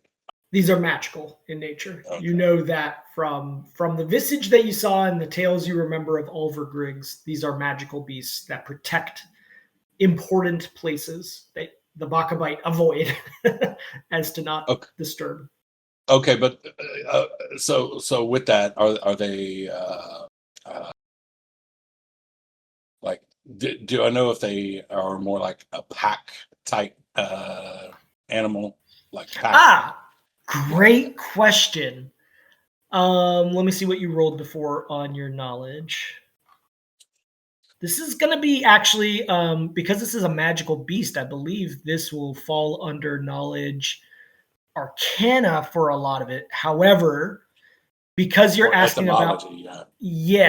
These are magical in nature. Okay. You know that from the visage that you saw and the tales you remember of Ulvergrigs. These are magical beasts that protect important places that the Bakabite avoid as to not disturb. Okay, but so with that, are they like do I know if they are more like a pack type animal, like pack? Great question. Let me see what you rolled before on your knowledge. This is going to be actually, because this is a magical beast, I believe this will fall under knowledge arcana for a lot of it. However, because you're asking about,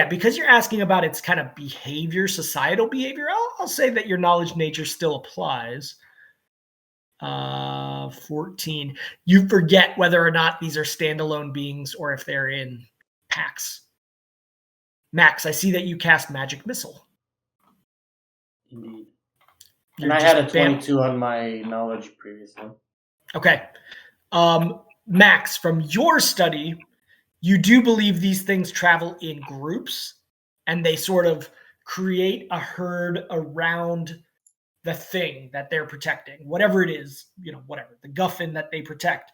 because you're asking about its kind of behavior, societal behavior, I'll say that your knowledge nature still applies. 14. You forget whether or not these are standalone beings or if they're in packs. Max, I see that you cast Magic Missile. Indeed. And I had a 22 on my knowledge previously. Okay. Max, from your study, you do believe these things travel in groups and they sort of create a herd around the thing that they're protecting, whatever it is, whatever, the guffin that they protect,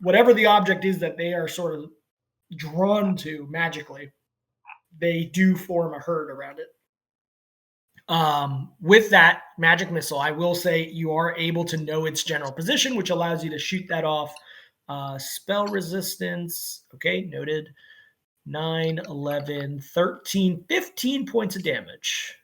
whatever the object is that they are sort of drawn to magically, they do form a herd around it. With that magic missile, I will say you are able to know its general position, which allows you to shoot that off. Spell resistance, okay, noted. 9, 11, 13, 15 points of damage.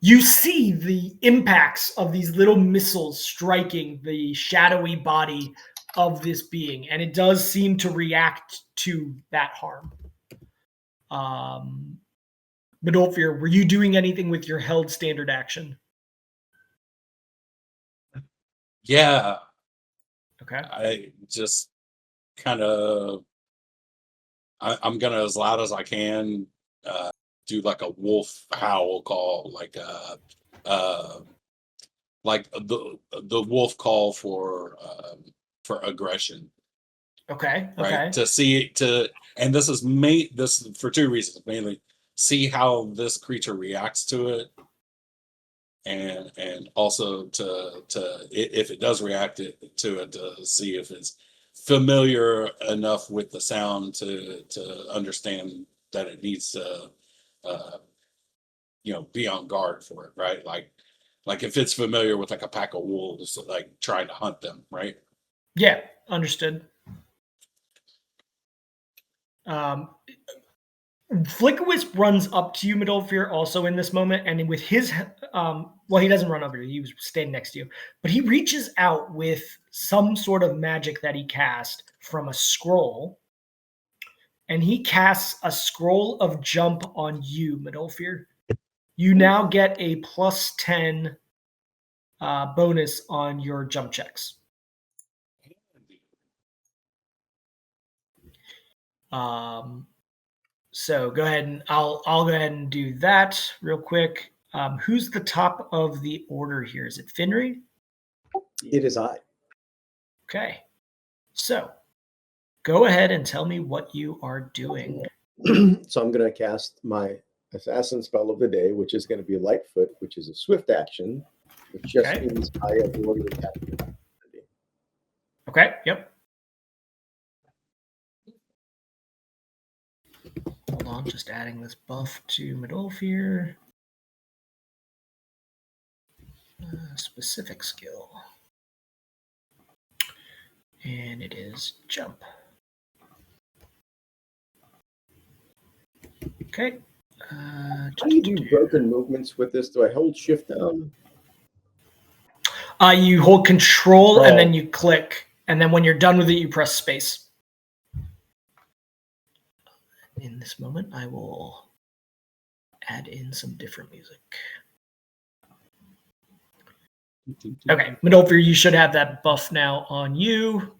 You see the impacts of these little missiles striking the shadowy body of this being, and it does seem to react to that harm. Midolfir, were you doing anything with your held standard action? Yeah. Okay. I just kind of, I'm gonna, as loud as I can, do like a wolf howl call, like the wolf call for for aggression. Okay. Right. To see and this is for two reasons, mainly see how this creature reacts to it, and also to if it does react to it, to see if it's familiar enough with the sound to understand that it needs to be on guard for it, right? Like if it's familiar with like a pack of wolves, like trying to hunt them, right? Yeah, understood. Flickerwisp runs up to you, Midolfir, also in this moment, and with his he doesn't run over you, he was standing next to you, but he reaches out with some sort of magic that he cast from a scroll, and he casts a scroll of jump on you, Midolfir. You now get a +10 bonus on your jump checks. So go ahead and I'll go ahead and do that real quick. Who's the top of the order here? Is it Finry? It is I. Okay. So go ahead and tell me what you are doing. So I'm going to cast my assassin spell of the day, which is going to be Lightfoot, which is a swift action, which just means I avoid attacking. Okay. Yep. Hold on, just adding this buff to Midolfir. Specific skill. And it is jump. Okay. How do you do broken movements with this? Do I hold shift down? You hold control and then you click. And then when you're done with it, you press space. In this moment, I will add in some different music. Okay, Midolfir, you should have that buff now on you.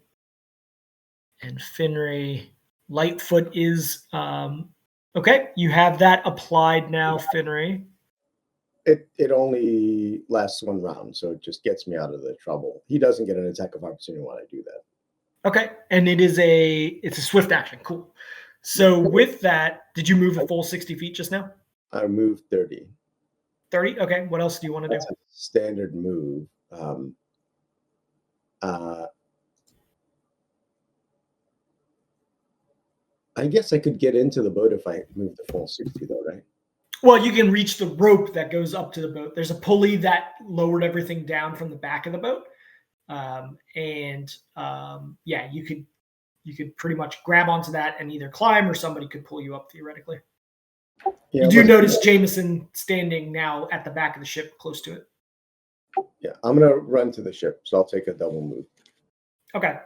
And Finry, Lightfoot is okay. You have that applied now, Finry. It only lasts one round, so it just gets me out of the trouble. He doesn't get an attack of opportunity when I do that. Okay, and it's a swift action. Cool. So with that, did you move a full 60 feet just now? I moved 30. 30? Okay. What else do you want to do? That's a standard move. I guess I could get into the boat if I move the full 60, though, right? Well, you can reach the rope that goes up to the boat. There's a pulley that lowered everything down from the back of the boat. You could pretty much grab onto that and either climb or somebody could pull you up theoretically. Yeah, you do notice Jameson standing now at the back of the ship close to it. Yeah, I'm going to run to the ship, so I'll take a double move. Okay.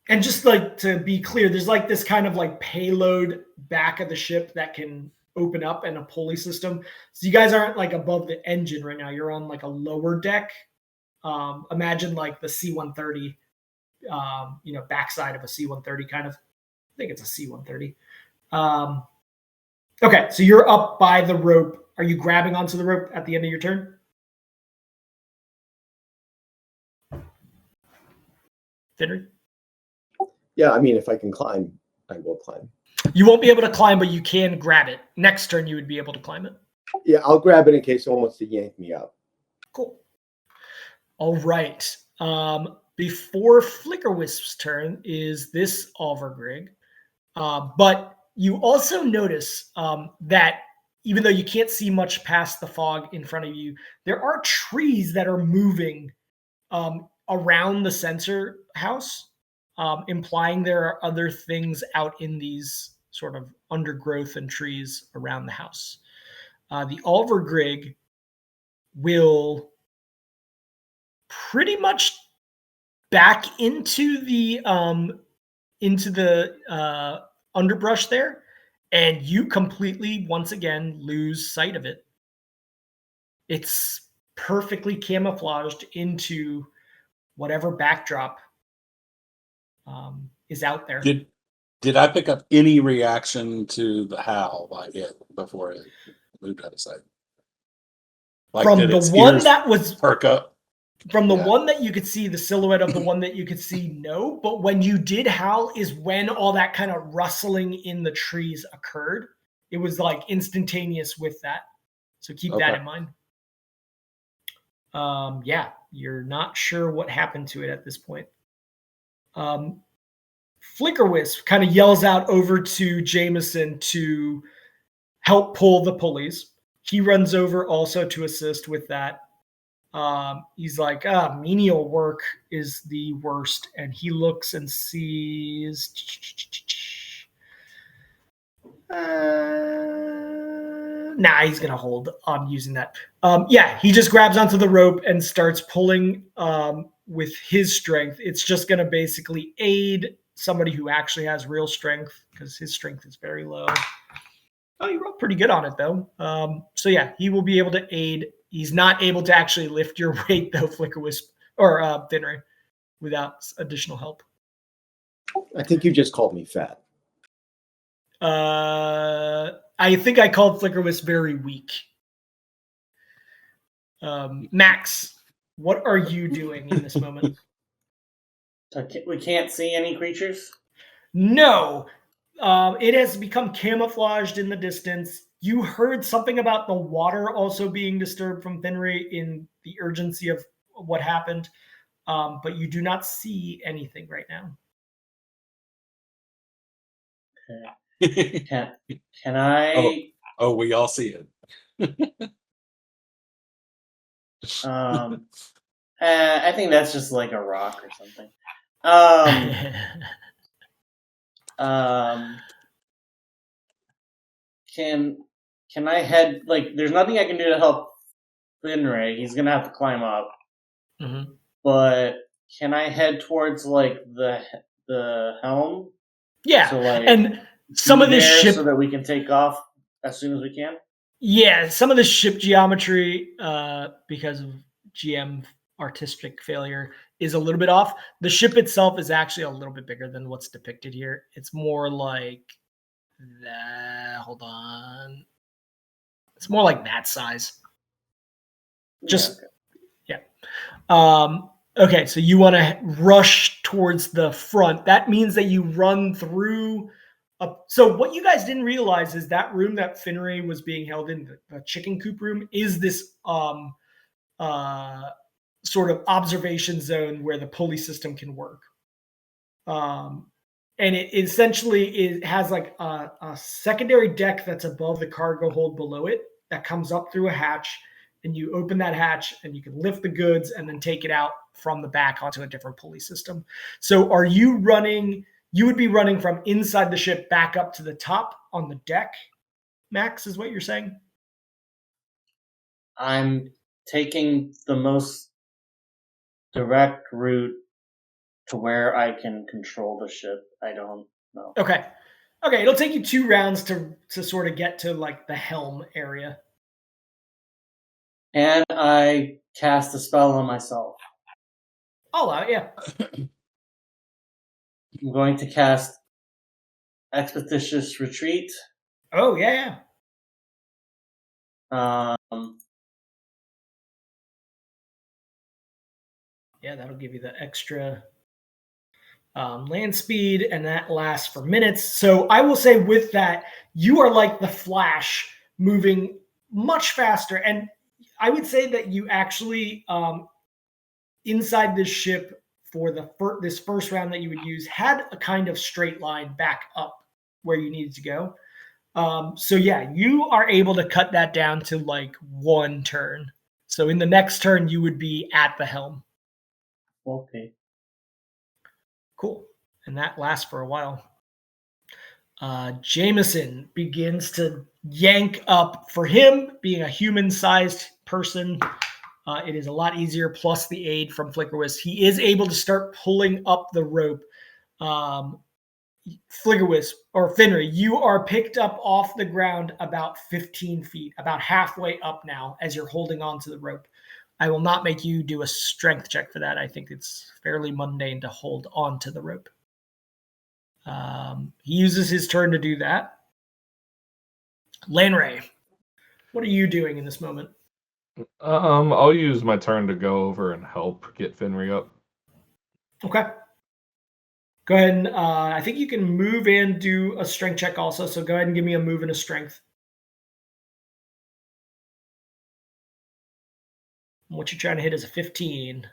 And just like to be clear, there's like this kind of like payload back of the ship that can open up and a pulley system. So you guys aren't like above the engine right now. You're on like a lower deck. Imagine like the C-130, backside of a C-130 kind of. I think it's a C-130. Okay, so you're up by the rope. Are you grabbing onto the rope at the end of your turn? Finry? Yeah, I mean, if I can climb, I will climb. You won't be able to climb, but you can grab it. Next turn, you would be able to climb it. Yeah, I'll grab it in case someone wants to yank me up. Cool. All right. Before Flickerwisp's turn is this Overgrig. But you also notice that even though you can't see much past the fog in front of you, there are trees that are moving around the sensor house, implying there are other things out in these sort of undergrowth and trees around the house. The Overgrig will pretty much back into the underbrush there, and you completely once again lose sight of it. It's perfectly camouflaged into whatever backdrop is out there. Did I pick up any reaction to the howl by it before it moved out of sight? Like, from the one that was perk up. From the Yeah. one that you could see, the silhouette of the one that you could see, no. But when you did howl is when all that kind of rustling in the trees occurred. It was like instantaneous with that. So keep that Okay. in mind. Yeah, you're not sure what happened to it at this point. Flickerwisp kind of yells out over to Jameson to help pull the pulleys. He runs over also to assist with that. He's like, menial work is the worst. And he looks and sees. Nah, he's going to hold on using that. Yeah, he just grabs onto the rope and starts pulling with his strength. It's just going to basically aid somebody who actually has real strength because his strength is very low. Oh, you rolled pretty good on it, though. So, yeah, he will be able to aid. He's not able to actually lift your weight, though, Flickerwisp or Finray, without additional help. I think you just called me fat. I think I called Flickerwisp very weak. Max, what are you doing in this moment? We can't see any creatures? No. It has become camouflaged in the distance. You heard something about the water also being disturbed from Finray in the urgency of what happened, but you do not see anything right now. Okay. Can I? Oh, we all see it. I think that's just like a rock or something. Can I head, like, there's nothing I can do to help Finray. He's gonna have to climb up. Mm-hmm. But can I head towards like the helm? Yeah, So, like, and some of this there ship, so that we can take off as soon as we can. yeah, some of the ship geometry, because of GM artistic failure, is a little bit off. The ship itself is actually a little bit bigger than what's depicted here. It's more like that. Hold on, it's more like that size. Just Yeah, yeah. Okay, so you want to rush towards the front. That means that you run through. So what you guys didn't realize is that room that Finray was being held in, the chicken coop room, is this sort of observation zone where the pulley system can work. And it essentially has like a secondary deck that's above the cargo hold below it that comes up through a hatch. And you open that hatch and you can lift the goods and then take it out from the back onto a different pulley system. So are you running? You would be running from inside the ship back up to the top on the deck, Max, is what you're saying? I'm taking the most direct route to where I can control the ship. I don't know. Okay. It'll take you 2 rounds to sort of get to like the helm area. And I cast a spell on myself. Oh, yeah. I'm going to cast Expeditious Retreat. Oh, yeah. Yeah, that'll give you the extra land speed, and that lasts for minutes. So I will say with that, you are like the Flash, moving much faster. And I would say that you actually, inside this ship for this first round that you would use, had a kind of straight line back up where you needed to go. So yeah, you are able to cut that down to like 1 turn. So in the next turn, you would be at the helm. Okay. Cool. And that lasts for a while. Jameson begins to yank up. For him, being a human-sized person, it is a lot easier, plus the aid from Flickerwisp. He is able to start pulling up the rope. Flickerwisp, or Finray, you are picked up off the ground about 15 feet, about halfway up now as you're holding on to the rope. I will not make you do a strength check for that. I think it's fairly mundane to hold on to the rope. He uses his turn to do that. Lanray, what are you doing in this moment? I'll use my turn to go over and help get Finry up. Okay. Go ahead and I think you can move and do a strength check also. So go ahead and give me a move and a strength. What you're trying to hit is a 15.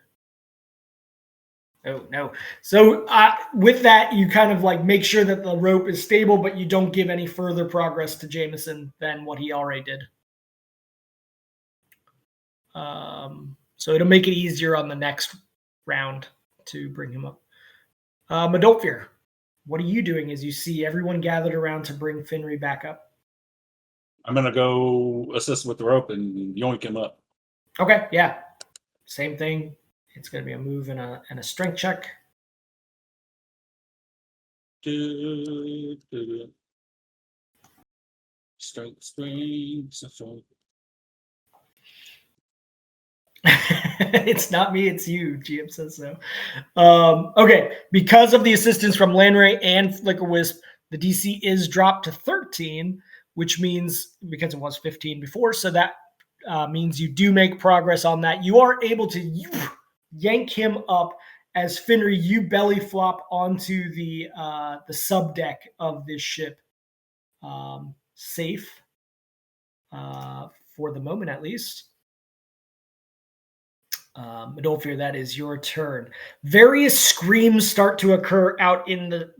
Oh, no. So with that, you kind of like make sure that the rope is stable, but you don't give any further progress to Jameson than what he already did. So it'll make it easier on the next round to bring him up. Madolfir, what are you doing as you see everyone gathered around to bring Finry back up? I'm gonna go assist with the rope and yoink him up. Okay, yeah. Same thing. It's going to be a move and a strength check. Strength, strength. It's not me, it's you. GM says so. Okay, because of the assistance from Lanray and Flickerwisp, the DC is dropped to 13, which means, because it was 15 before, so that means you do make progress on that. You are able to yank him up as Finry, you belly flop onto the sub deck of this ship, safe for the moment at least. Madolfir, that is your turn. Various screams start to occur out in the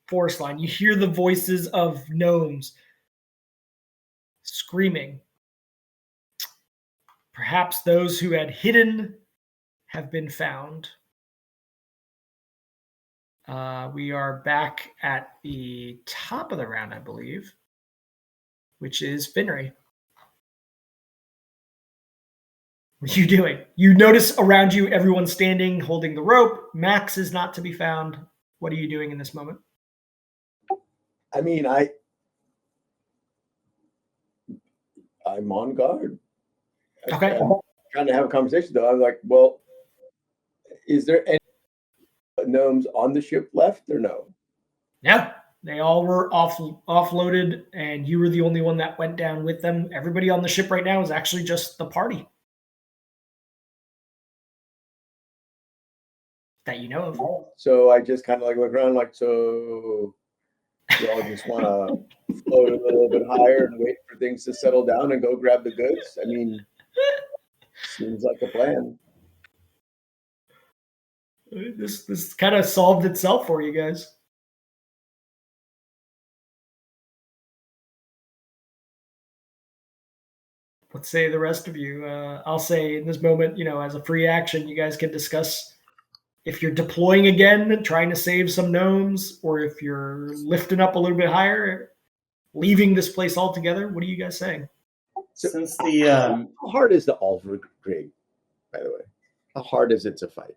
forest line. You hear the voices of gnomes screaming. Perhaps those who had hidden have been found. We are back at the top of the round, I believe, which is Finry. What are you doing? You notice around you everyone standing, holding the rope. Max is not to be found. What are you doing in this moment? I mean, I'm on guard. Okay. I'm trying to have a conversation, though. I'm like, well, is there any gnomes on the ship left or no? Yeah, they all were offloaded, and you were the only one that went down with them. Everybody on the ship right now is actually just the party that you know of. So I just kind of like look around, like, so y'all just want to float a little bit higher and wait for things to settle down and go grab the goods? I mean, seems like a plan. This kind of solved itself for you guys. Let's say the rest of you. I'll say in this moment, as a free action, you guys can discuss if you're deploying again, trying to save some gnomes, or if you're lifting up a little bit higher, leaving this place altogether. What are you guys saying? So, Since the how hard is the Alpha Grig, by the way? How hard is it to fight?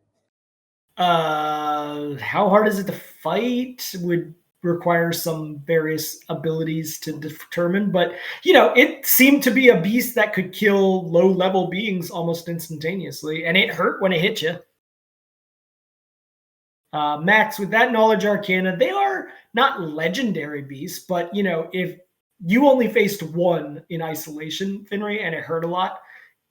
How hard is it to fight would require some various abilities to determine, but it seemed to be a beast that could kill low-level beings almost instantaneously, and it hurt when it hit you. Max, with that knowledge arcana, they are not legendary beasts, but if you only faced one in isolation, Finry, and it hurt a lot,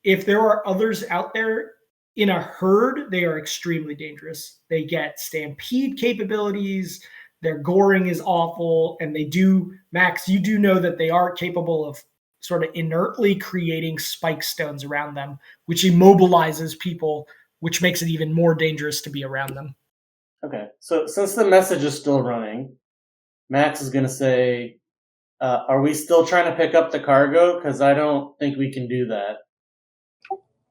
if there are others out there in a herd, they are extremely dangerous. They get stampede capabilities. Their goring is awful. And they do, Max, you do know that they are capable of sort of inertly creating spike stones around them, which immobilizes people, which makes it even more dangerous to be around them. Okay, so since the message is still running, Max is going to say, are we still trying to pick up the cargo? Because I don't think we can do that.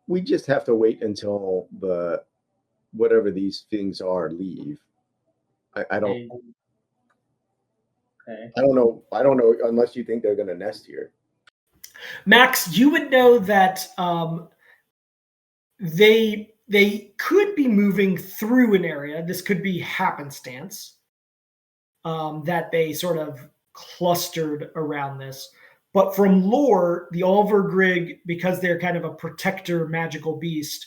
We just have to wait until whatever these things are leave. I don't. Okay. I don't know. I don't know unless you think they're going to nest here. Max, you would know that they could be moving through an area. This could be happenstance that they sort of clustered around this. But from lore, the Alvergrig, because they're kind of a protector magical beast,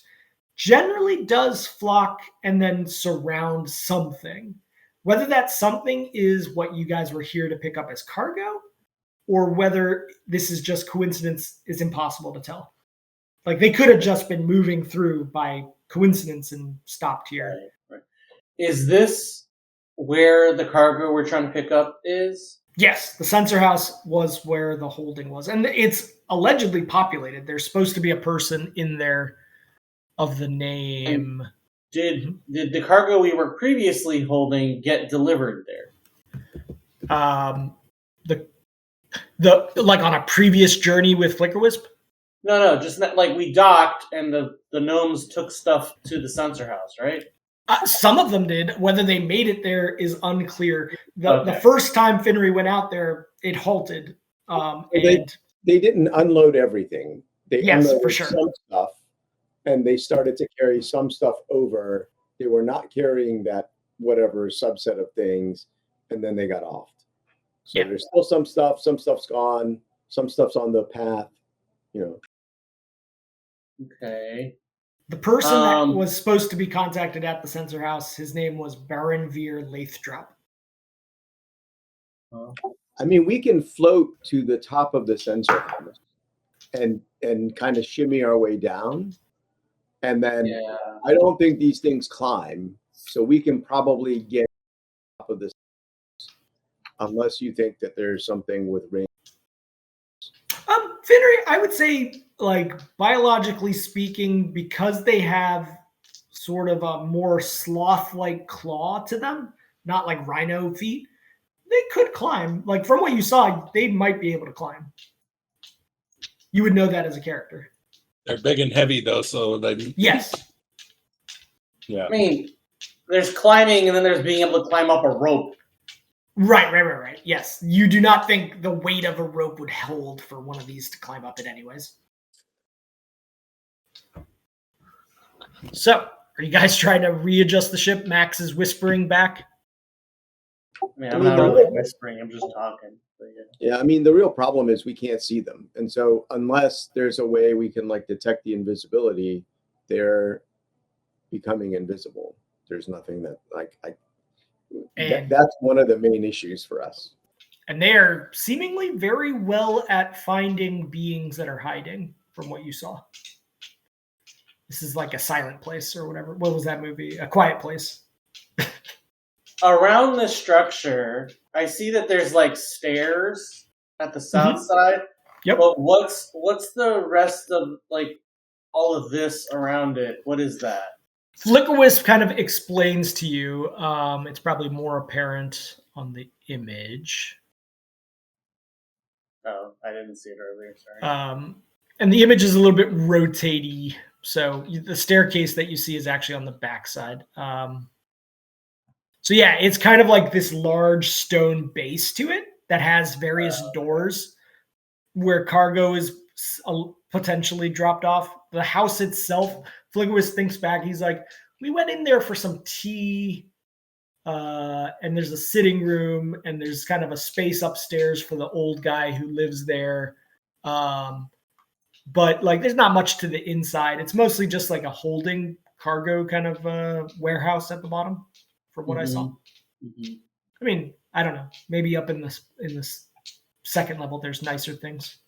generally does flock and then surround something. Whether that something is what you guys were here to pick up as cargo, or whether this is just coincidence, is impossible to tell. Like they could have just been moving through by coincidence and stopped here. Right. Is this where the cargo we're trying to pick up is? Yes, the sensor house was where the holding was, and it's allegedly populated. There's supposed to be a person in there of the name. Did the cargo we were previously holding get delivered there? The like on a previous journey with Flickerwisp? No, just not, like we docked and the gnomes took stuff to the sensor house, right? Some of them did. Whether they made it there is unclear. The Okay. first time Finnery went out there, it halted. And They didn't unload everything. They Yes, unloaded for sure. some stuff, and they started to carry some stuff over. They were not carrying that whatever subset of things, and then they got offed. So Yeah. there's still some stuff. Some stuff's gone. Some stuff's on the path. You know. Okay. the person that was supposed to be contacted at the sensor house, his name was Baron Veer Lathrop. I mean, we can float to the top of the sensor house and kind of shimmy our way down, and then I don't think these things climb, so we can probably get top of this, unless you think that there's something with range. Finnery, I would say, like, biologically speaking, because they have sort of a more sloth-like claw to them, not like rhino feet, they could climb. Like, from what you saw, they might be able to climb. You would know that as a character. They're big and heavy, though, so they... Yes. Yeah. I mean, there's climbing, and then there's being able to climb up a rope. Right. Yes. You do not think the weight of a rope would hold for one of these to climb up it anyways. So, are you guys trying to readjust the ship? Max is whispering back. I mean, I'm not really whispering, I'm just talking. But Yeah, I mean, the real problem is we can't see them. And so unless there's a way we can like detect the invisibility, they're becoming invisible. There's nothing that that's one of the main issues for us. And they are seemingly very well at finding beings that are hiding from what you saw. This is like a silent place or whatever. What was that movie? A Quiet Place. Around the structure, I see that there's like stairs at the south side. Yep. But what's the rest of like all of this around it? What is that? Flickerwisp kind of explains to you. It's probably more apparent on the image. Oh, I didn't see it earlier. Sorry. And the image is a little bit rotatey. So the staircase that you see is actually on the backside. So yeah, it's kind of like this large stone base to it that has various doors where cargo is potentially dropped off. The house itself, Flickerwisp thinks back. He's like, we went in there for some tea, and there's a sitting room, and there's kind of a space upstairs for the old guy who lives there. But like, there's not much to the inside. It's mostly just like a holding cargo kind of warehouse at the bottom, from what I saw. I mean, I don't know. Maybe up in this second level, there's nicer things.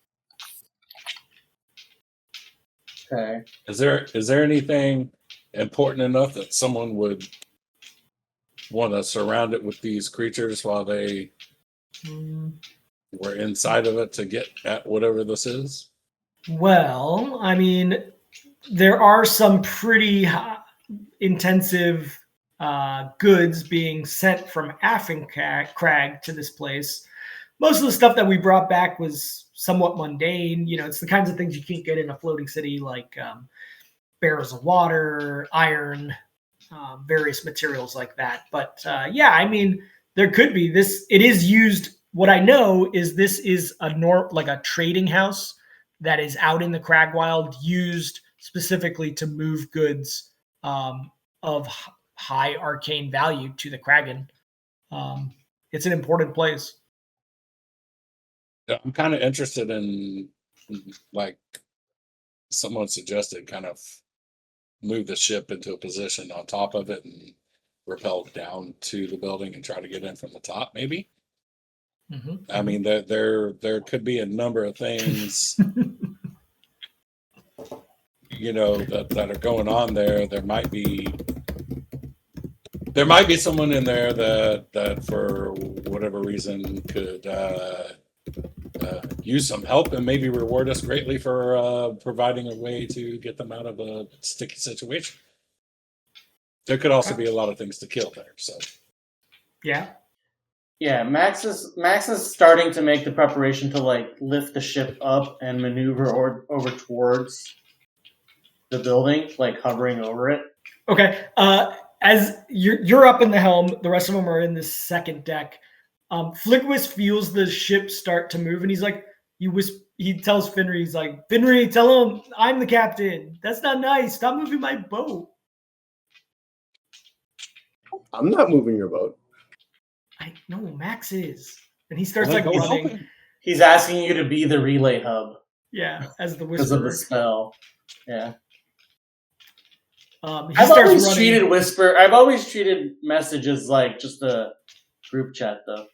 Okay. Is there anything important enough that someone would want to surround it with these creatures while they were inside of it to get at whatever this is? Well, I mean, there are some pretty intensive goods being sent from Crag to this place. Most of the stuff that we brought back was somewhat mundane. You know, it's the kinds of things you can't get in a floating city, like barrels of water, iron, various materials like that. But yeah, I mean, there could be this. It is used. What I know is this is like a trading house that is out in the Cragwild, used specifically to move goods of high arcane value to the Kragan. It's an important place. I'm kind of interested in, like someone suggested, kind of move the ship into a position on top of it and rappel down to the building and try to get in from the top, maybe. I mean, there could be a number of things that are going on there. There might be someone in there that for whatever reason could use some help and maybe reward us greatly for providing a way to get them out of a sticky situation. There could also be a lot of things to kill there. So Yeah. Yeah, Max is starting to make the preparation to like lift the ship up and maneuver over towards the building, like hovering over it. Okay. As you're up in the helm, the rest of them are in the second deck. Flickwis feels the ship start to move, and he's like, he tells Finry, he's like, Finry, tell him I'm the captain. That's not nice. Stop moving my boat. I'm not moving your boat. I know Max is, and he starts like He's running. helping. He's asking you to be the relay hub Yeah, as the because of whisperer. the spell. Yeah. He I've starts always running. I've always treated messages like just a group chat though,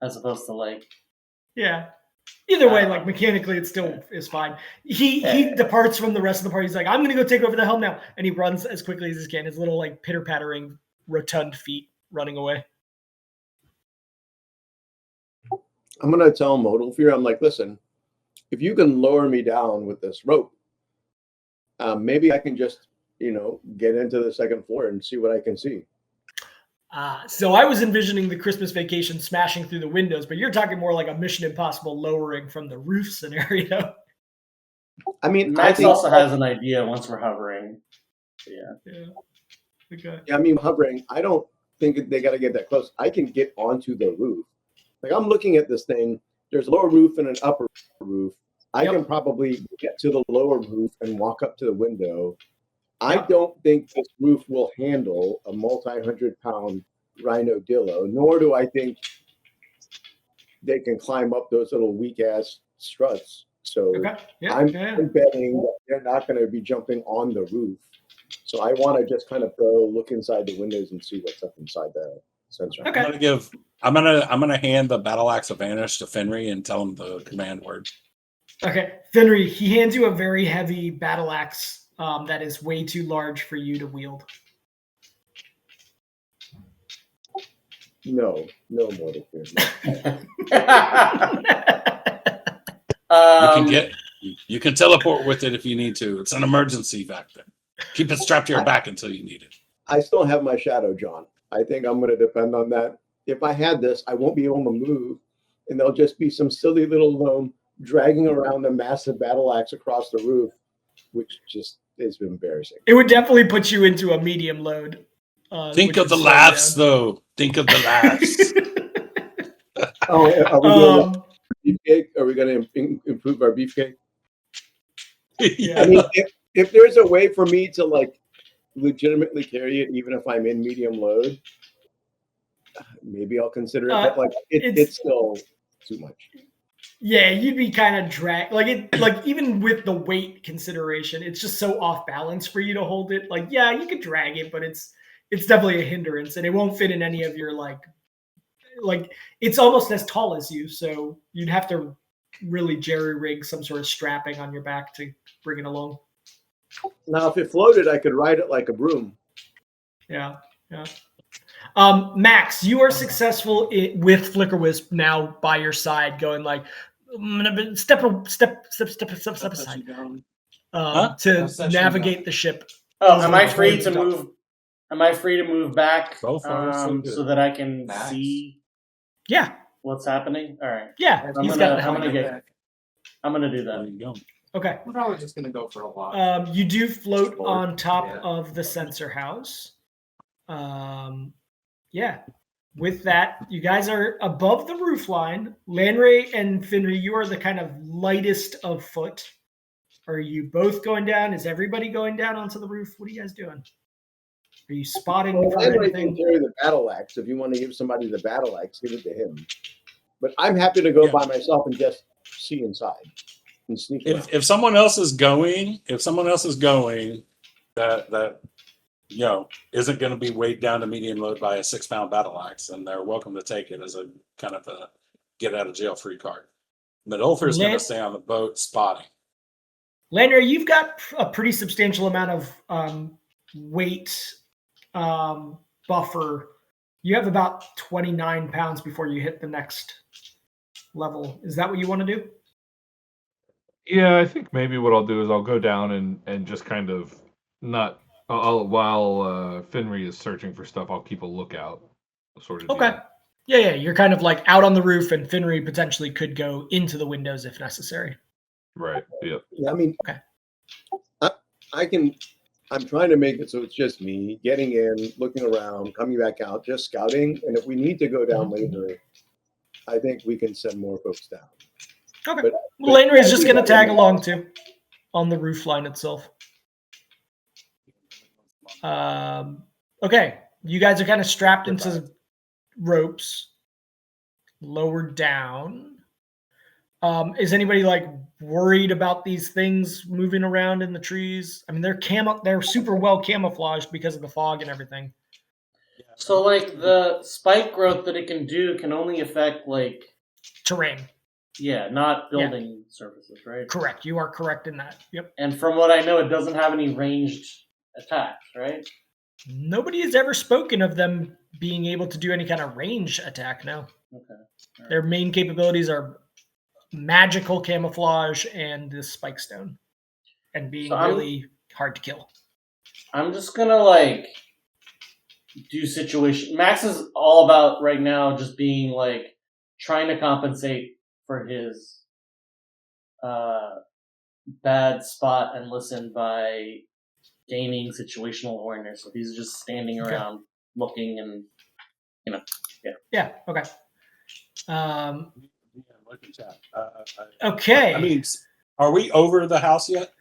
as opposed to like. Yeah. Either way, like mechanically, it still is fine. He departs from the rest of the party. He's like, I'm gonna go take over the helm now, and he runs as quickly as he can. His little like pitter pattering, rotund feet running away. I'm gonna tell Modal Fear, I'm like, listen, if you can lower me down with this rope, maybe I can just, get into the second floor and see what I can see. So I was envisioning the Christmas Vacation smashing through the windows, but you're talking more like a Mission Impossible lowering from the roof scenario. I mean, Max also has an idea once we're hovering. So Yeah. Okay. Yeah, I mean, hovering, I don't think they got to get that close. I can get onto the roof. Like, I'm looking at this thing. There's a lower roof and an upper roof. I can probably get to the lower roof and walk up to the window. I don't think this roof will handle a multi-100-pound rhinodillo, nor do I think they can climb up those little weak-ass struts. So I'm betting that they're not going to be jumping on the roof. So I want to just kind of go look inside the windows and see what's up inside the sensor. Okay. I'm gonna hand the battle axe of Vanish to Finry and tell him the command word. Okay, Finry, he hands you a very heavy battle axe that is way too large for you to wield. No Mortal Fear. You can teleport with it if you need to. It's an emergency back then. Keep it strapped to your back until you need it. I still have my shadow, John. I think I'm going to depend on that. If I had this, I won't be able to move, and there'll just be some silly little gnome dragging around a massive battle axe across the roof, which just is embarrassing. It would definitely put you into a medium load. Think of the laughs, though. Think of the laughs. Are we going to improve our beefcake? Yeah. I mean, if there's a way for me to like legitimately carry it, even if I'm in medium load, maybe I'll consider it. But like, it's still too much. Yeah, you'd be kind of like even with the weight consideration, it's just so off balance for you to hold it. Like, yeah, you could drag it, but it's definitely a hindrance, and it won't fit in any of your like it's almost as tall as you, so you'd have to really jerry rig some sort of strapping on your back to bring it along. Now, if it floated, I could ride it like a broom. Yeah. Max, you are successful with Flickerwisp now by your side, going like step aside to navigate the ship. Oh, am I free to move? Am I free to move back so far, so that I can see? Yeah. What's happening? All right. Yeah. I'm gonna do that. There you go. Okay. We're probably just gonna go for a walk. You do float on top of the sensor house. Yeah. With that, you guys are above the roof line. Lanray and Finry, you are the kind of lightest of foot. Are you both going down? Is everybody going down onto the roof? What are you guys doing? Are you spotting for Lanray anything? can carry the battle axe. If you want to give somebody the battle axe, give it to him. But I'm happy to go by myself and just see inside and sneak around. If someone else is going, that isn't going to be weighed down to medium load by a 6-pound battle axe, and they're welcome to take it as a kind of a get out of jail free card. But Ulfer's going to stay on the boat spotting. Lander, you've got a pretty substantial amount of weight buffer. You have about 29 pounds before you hit the next level. Is that what you want to do? Yeah, I think maybe what I'll do is I'll go down and just kind of not while Finry is searching for stuff, I'll keep a lookout. Sort of. Okay. Deal. Yeah. You're kind of like out on the roof, and Finry potentially could go into the windows if necessary. Right. Yep. Yeah, I mean, okay. I'm trying to make it so it's just me getting in, looking around, coming back out, just scouting. And if we need to go down later, I think we can send more folks down. Okay. Well, Lander is just going to tag along too on the roof line itself. Okay. You guys are kind of strapped into ropes, lowered down. Is anybody like worried about these things moving around in the trees? I mean, they're super well camouflaged because of the fog and everything. So, like, the spike growth that it can do can only affect, like... terrain. Yeah, not building surfaces, right? Correct. You are correct in that. Yep. And from what I know, it doesn't have any ranged attacks, right? Nobody has ever spoken of them being able to do any kind of range attack, no. Okay. Right. Their main capabilities are magical camouflage and the spike stone, and being really hard to kill. I'm just gonna like do situation. Max is all about right now just being like trying to compensate for his bad spot and listen by gaining situational awareness. So he's just standing around looking and Yeah. Okay. Okay. I mean, are we over the house yet?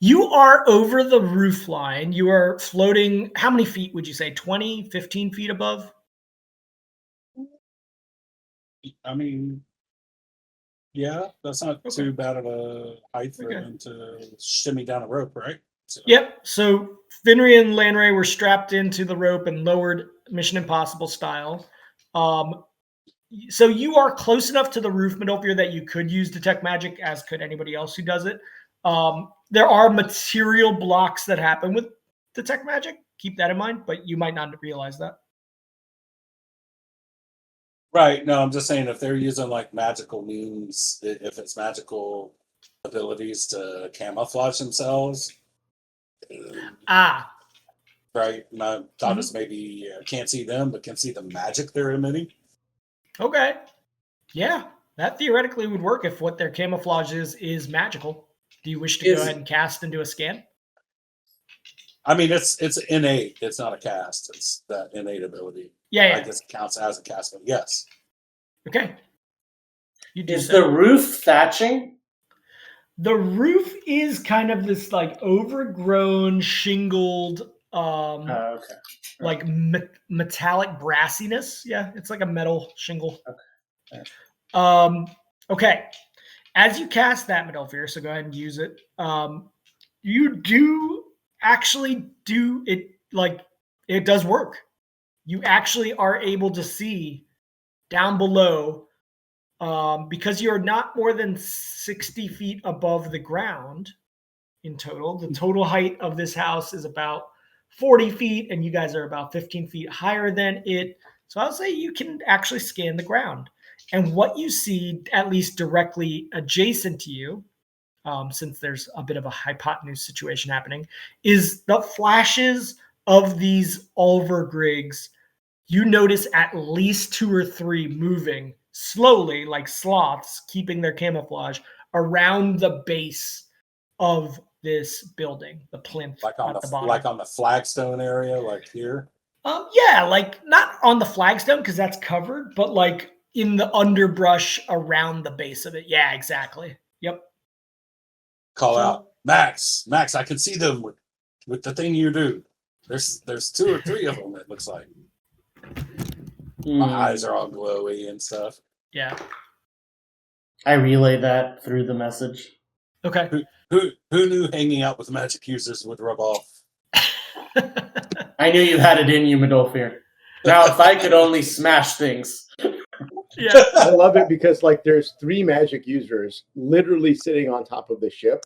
You are over the roof line. You are floating. How many feet would you say? 20, 15 feet above? I mean, yeah, that's not too bad of a height for him to shimmy down a rope, right? So. Yep. So Finry and Lanray were strapped into the rope and lowered Mission Impossible style. So you are close enough to the roof, Midolfir, that you could use Detect Magic, as could anybody else who does it. There are material blocks that happen with Detect Magic. Keep that in mind, but you might not realize that. Right. No, I'm just saying if they're using like magical means, if it's magical abilities to camouflage themselves. Right. My thought is maybe can't see them, but can see the magic they're emitting. Okay. Yeah, that theoretically would work if what their camouflage is magical. Do you wish to go ahead and cast and do a scan? I mean, it's innate. It's not a cast. It's that innate ability. Yeah. I guess it counts as a cast, but yes. Okay. Is the roof thatching? The roof is kind of this like overgrown, shingled, like metallic brassiness. Yeah, it's like a metal shingle. Okay. Okay. As you cast that, Midolfir, so go ahead and use it. You do actually do it, like it does work. You actually are able to see down below, because you're not more than 60 feet above the ground in total. The total height of this house is about 40 feet, and you guys are about 15 feet higher than it. So I'll say you can actually scan the ground. And what you see, at least directly adjacent to you, since there's a bit of a hypotenuse situation happening, is the flashes of these Ulvergrigs. You notice at least 2 or 3 moving slowly, like sloths, keeping their camouflage around the base of this building, the plinth like on at the bottom. Like on the flagstone area, like here? Yeah, like not on the flagstone because that's covered, but like in the underbrush around the base of it. Yeah, exactly. Yep. Call out, Max, I can see them with the thing you do. There's 2 or 3 of them, it looks like. My eyes are all glowy and stuff. Yeah. I relay that through the message. Okay. Who knew hanging out with magic users would rub off? I knew you had it in you, Midolfir. Now, if I could only smash things. Yeah. I love it because like there's 3 magic users literally sitting on top of the ship,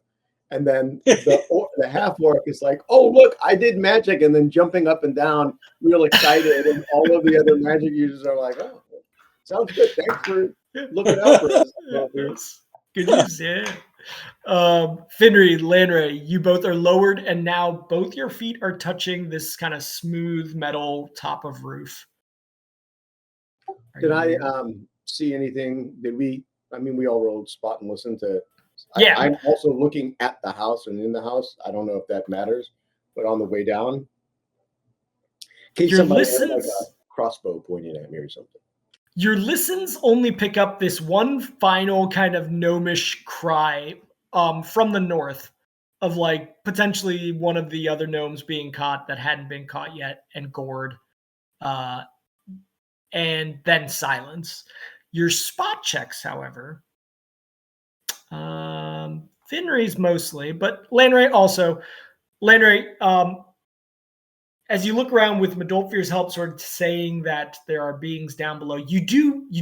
And then the half orc is like, "Oh, look, I did magic," and then jumping up and down, real excited. And all of the other magic users are like, "Oh, sounds good. Thanks for looking out for us." Yes. Good use, yeah. Finry, Lanray, you both are lowered, and now both your feet are touching this kind of smooth metal top of roof. Did I see anything? Did we? I mean, we all rolled spot and listen to. Yeah. I'm also looking at the house and in the house. I don't know if that matters, but on the way down, in case Your somebody had like listens, a crossbow pointing at me or something. your listens only pick up this one final kind of gnomish cry from the north of like potentially one of the other gnomes being caught that hadn't been caught yet and gored. And then silence. Your spot checks, however, Finray's mostly, but Lanray also. Lanray, as you look around with Medolfir's help sort of saying that there are beings down below, you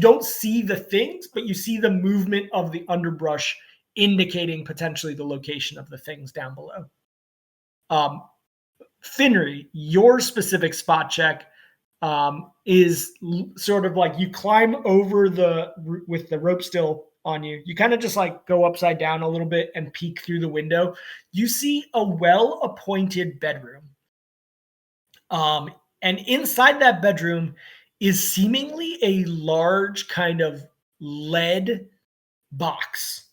don't see the things, but you see the movement of the underbrush indicating potentially the location of the things down below. Finry, your specific spot check is sort of like you climb over with the rope still on you. You kind of just like go upside down a little bit and peek through the window. You see a well-appointed bedroom. And inside that bedroom is seemingly a large kind of lead box.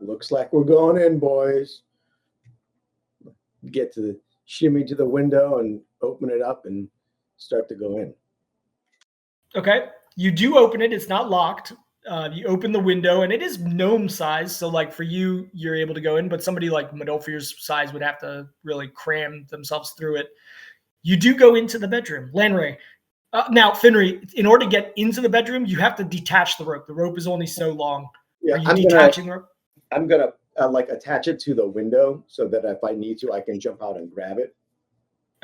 Looks like we're going in, boys. Get to the shimmy to the window and open it up and start to go in. Okay, you do open it. It's not locked. You open the window, and it is gnome size. So, like for you, you're able to go in, but somebody like Medolfir's size would have to really cram themselves through it. You do go into the bedroom, Lanray. Now, Finry, in order to get into the bedroom, you have to detach the rope. The rope is only so long. Yeah, Are you detaching the rope? I'm gonna like attach it to the window so that if I need to, I can jump out and grab it.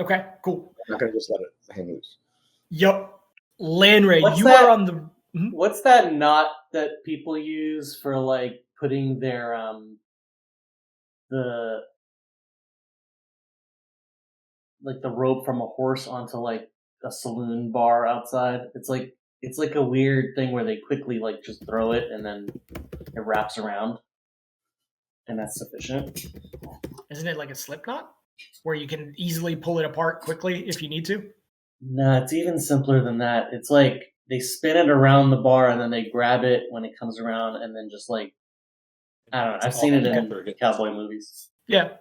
Okay, cool. I'm not gonna just let it hang loose. Yep. Lanray, What's you that? are on the... What's that knot that people use for like putting their the rope from a horse onto like a saloon bar outside? It's like a weird thing where they quickly like just throw it and then it wraps around, and that's sufficient. Isn't it like a slip knot where you can easily pull it apart quickly if you need to? No, it's even simpler than that. It's like they spin it around the bar and then they grab it when it comes around and then just like, I don't know. I've seen it in cowboy movies. Yeah.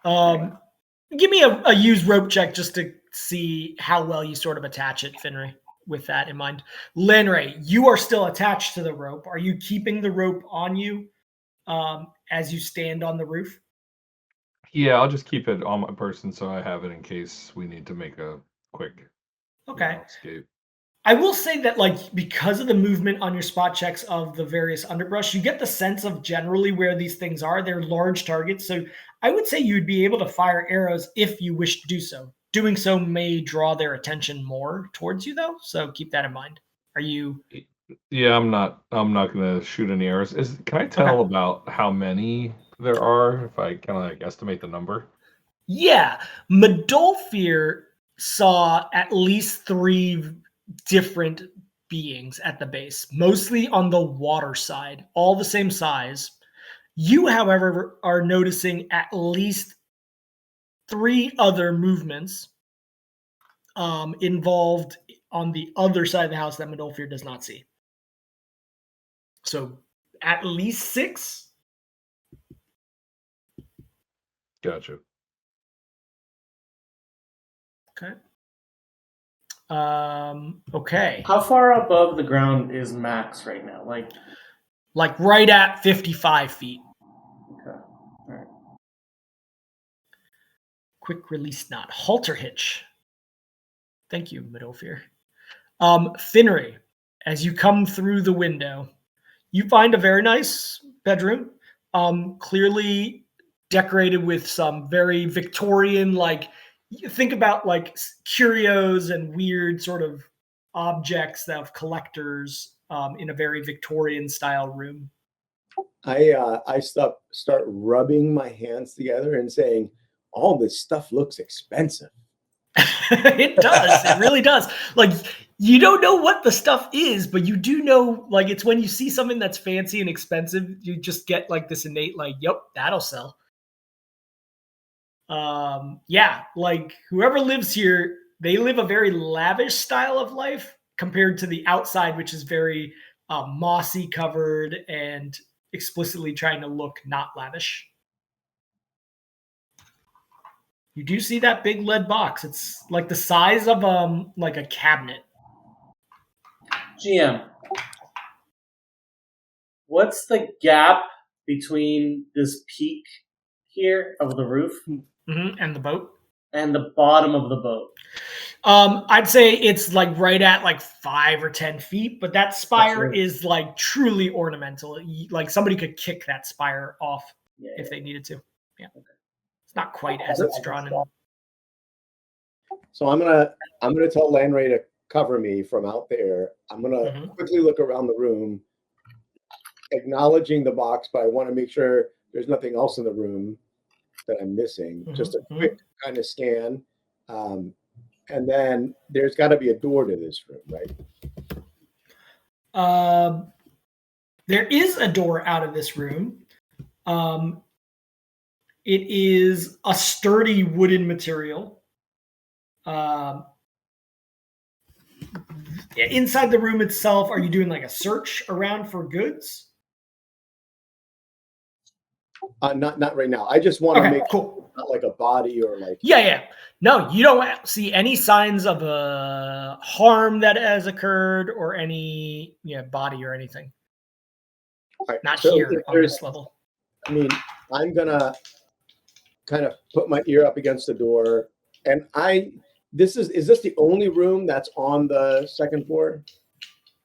Give me a used rope check just to see how well you sort of attach it, Finray, with that in mind. Lanray, you are still attached to the rope. Are you keeping the rope on you as you stand on the roof? Yeah, I'll just keep it on my person so I have it in case we need to make a quick escape. I will say that, like, because of the movement on your spot checks of the various underbrush, you get the sense of generally where these things are. They're large targets, so I would say you'd be able to fire arrows if you wish to do so. Doing so may draw their attention more towards you, though, so keep that in mind. Are you... Yeah, I'm not going to shoot any arrows. Can I tell about how many there are, if I kind of like estimate the number? Yeah. Medolfir saw at least 3 different beings at the base, mostly on the water side, all the same size. You, however, are noticing at least 3 other movements involved on the other side of the house that Medolfir does not see. So at least 6. Gotcha. Okay. Okay. How far above the ground is Max right now? Like right at 55 feet. Okay. All right. Quick release knot. Halter hitch. Thank you, Medolfir. Finry, as you come through the window, you find a very nice bedroom, clearly decorated with some very Victorian, like, think about like curios and weird sort of objects of collectors in a very Victorian style room. I start rubbing my hands together and saying, all this stuff looks expensive. It does. It really does. Like, you don't know what the stuff is, but you do know, like, it's when you see something that's fancy and expensive, you just get like this innate, like, yep, that'll sell. Yeah, like whoever lives here, they live a very lavish style of life compared to the outside, which is very mossy covered and explicitly trying to look not lavish. You do see that big lead box. It's like the size of like a cabinet. GM, what's the gap between this peak here of the roof And the boat. and the bottom of the boat? I'd say it's like right at like 5 or 10 feet, but that spire right. is like truly ornamental. Like somebody could kick that spire off if they needed to. Yeah, it's not quite as it's drawn in. So I'm gonna tell Landray to cover me from out there. I'm gonna quickly look around the room, acknowledging the box, but I want to make sure there's nothing else in the room that I'm missing. Just a quick kind of scan. And then there's got to be a door to this room, right? There is a door out of this room. It is a sturdy wooden material. Inside the room itself, are you doing like a search around for goods? Not right now. I just want to make cool. Not like a body or like. Yeah. No, you don't see any signs of a harm that has occurred or any body or anything. Right. Not so here on this level. I mean, I'm gonna kind of put my ear up against the door, and is this the only room that's on the second floor?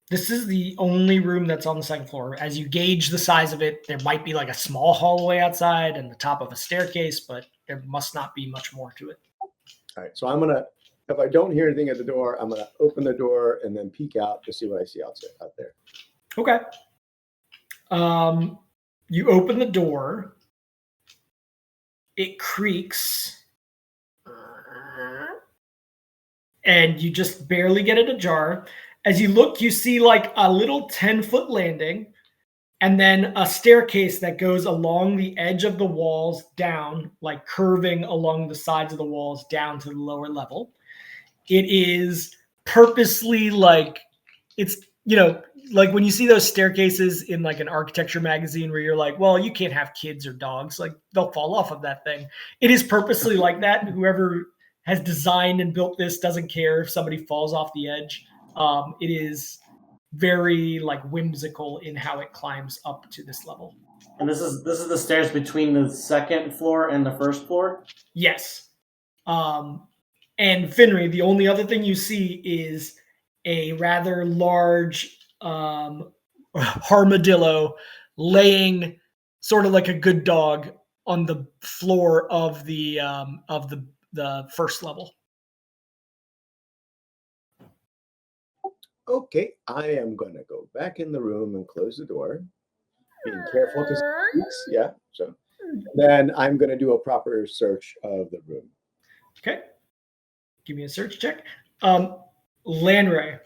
This is the only room that's on the second floor. As you gauge the size of it, there might be like a small hallway outside and the top of a staircase, but there must not be much more to it. All right, so if I don't hear anything at the door, I'm gonna open the door and then peek out to see what I see out there. Okay. You open the door. It creaks. And you just barely get it ajar. As you look, you see like a little 10-foot landing and then a staircase that goes along the edge of the walls down, like curving along the sides of the walls down to the lower level. It is purposely like, it's, like when you see those staircases in like an architecture magazine where you're like, well, you can't have kids or dogs, like they'll fall off of that thing. It is purposely like that. And whoever has designed and built this doesn't care if somebody falls off the edge. It is very like whimsical in how it climbs up to this level. And this is the stairs between the second floor and the first floor? Yes. And Finry, the only other thing you see is a rather large armadillo laying sort of like a good dog on the floor of the first level. Okay, I am gonna go back in the room and close the door. Being careful because yeah. So then I'm gonna do a proper search of the room. Okay. Give me a search check. Landray,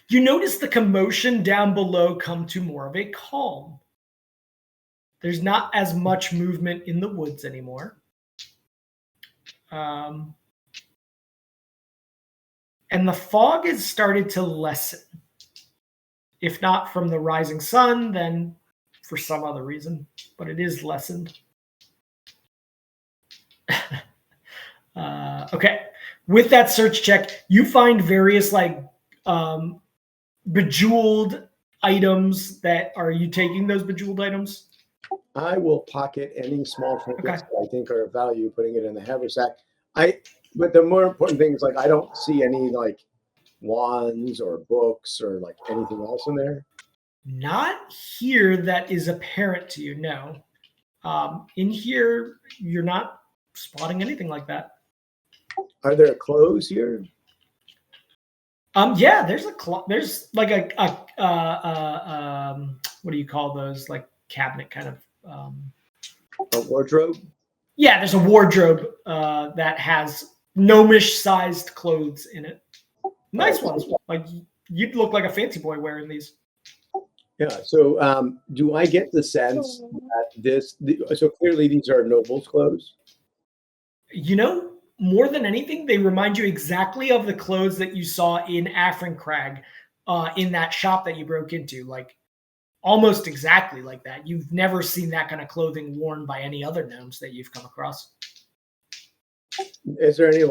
you notice the commotion down below come to more of a calm. There's not as much movement in the woods anymore. And the fog has started to lessen. If not from the rising sun, then for some other reason, but it is lessened. Okay. With that search check, you find various like bejeweled items are you taking those bejeweled items? I will pocket any small trinkets that I think are of value, putting it in the haversack. But the more important thing is like I don't see any like wands or books or like anything else in there. Not here that is apparent to you, no. In here, you're not spotting anything like that. Are there clothes here? Yeah, there's there's like a what do you call those? Like cabinet kind of. A wardrobe. Yeah, there's a wardrobe that has gnomish-sized clothes in it. Nice ones. Like you'd look like a fancy boy wearing these. Yeah. So, do I get the sense that so clearly these are nobles' clothes? You know, more than anything, they remind you exactly of the clothes that you saw in Crag, in that shop that you broke into. Like almost exactly like that. You've never seen that kind of clothing worn by any other gnomes that you've come across. Is there any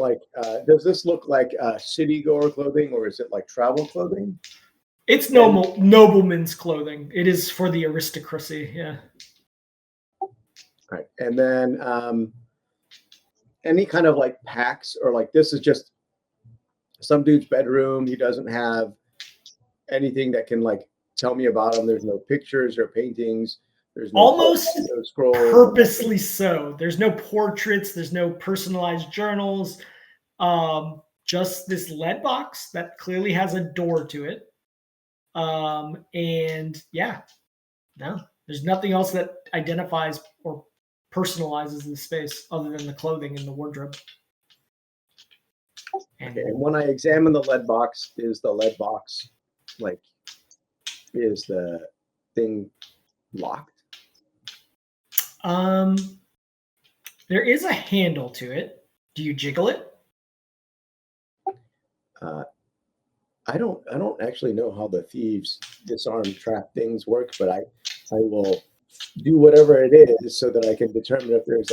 does this look like city goer clothing, or is it like travel clothing? It's nobleman's clothing. It is for the aristocracy. Yeah. Right. And then any kind of like packs, or like this is just some dude's bedroom. He doesn't have anything that can like tell me about him. There's no pictures or paintings. There's no almost no scrolls. purposely so. There's no portraits. There's no personalized journals. Just this lead box that clearly has a door to it. And yeah, no, there's nothing else that identifies or personalizes the space other than the clothing and the wardrobe. And when I examine the lead box, is the lead box is the thing locked? There is a handle to it. Do you jiggle it? I don't actually know how the thieves disarm trap things work, but I will do whatever it is so that I can determine if there's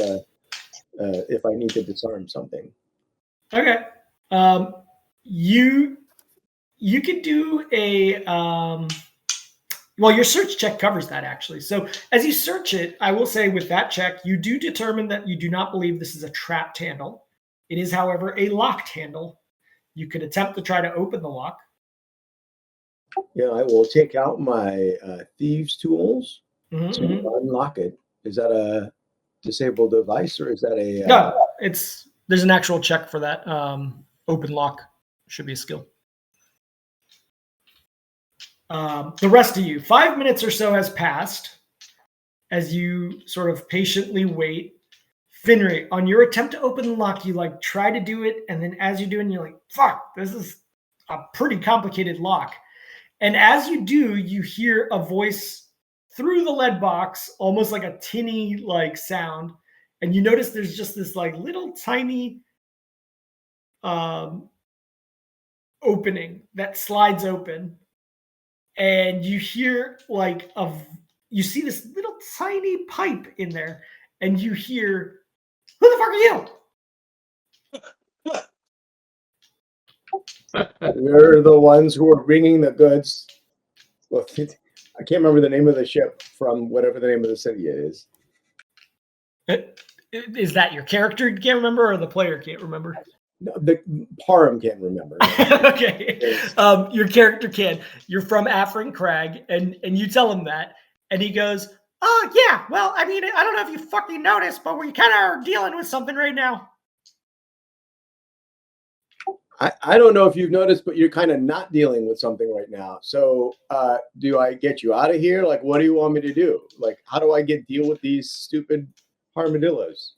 if I need to disarm something. Okay. You could do a well, your search check covers that actually. So as you search it, I will say with that check, you do determine that you do not believe this is a trapped handle. It is, however, a locked handle. You could attempt to try to open the lock. Yeah, I will take out my thieves' tools to unlock it. Is that a disabled device, or is that a? No, there's an actual check for that. Open lock should be a skill. The rest of you, 5 minutes or so has passed as you sort of patiently wait. Finry, on your attempt to open the lock, you like try to do it, and then as you're doing, you're like, fuck, this is a pretty complicated lock. And as you do, you hear a voice through the lead box, almost like a tinny like sound. And you notice there's just this like little tiny opening that slides open. And you hear like you see this little tiny pipe in there, and you hear, "Who the fuck are you?" They're the ones who are bringing the goods. Well, I can't remember the name of the ship from whatever the name of the city is. Is that your character can't remember, or the player can't remember? No, the Parham can't remember. Okay. Your character can. You're from Crag, and you tell him that, and he goes, "Oh yeah, well, I mean, I don't know if you fucking noticed, but we kind of are dealing with something right now." I don't know if you've noticed, but you're kind of not dealing with something right now. So do I get you out of here? Like, what do you want me to do? Like, how do I deal with these stupid armadillos?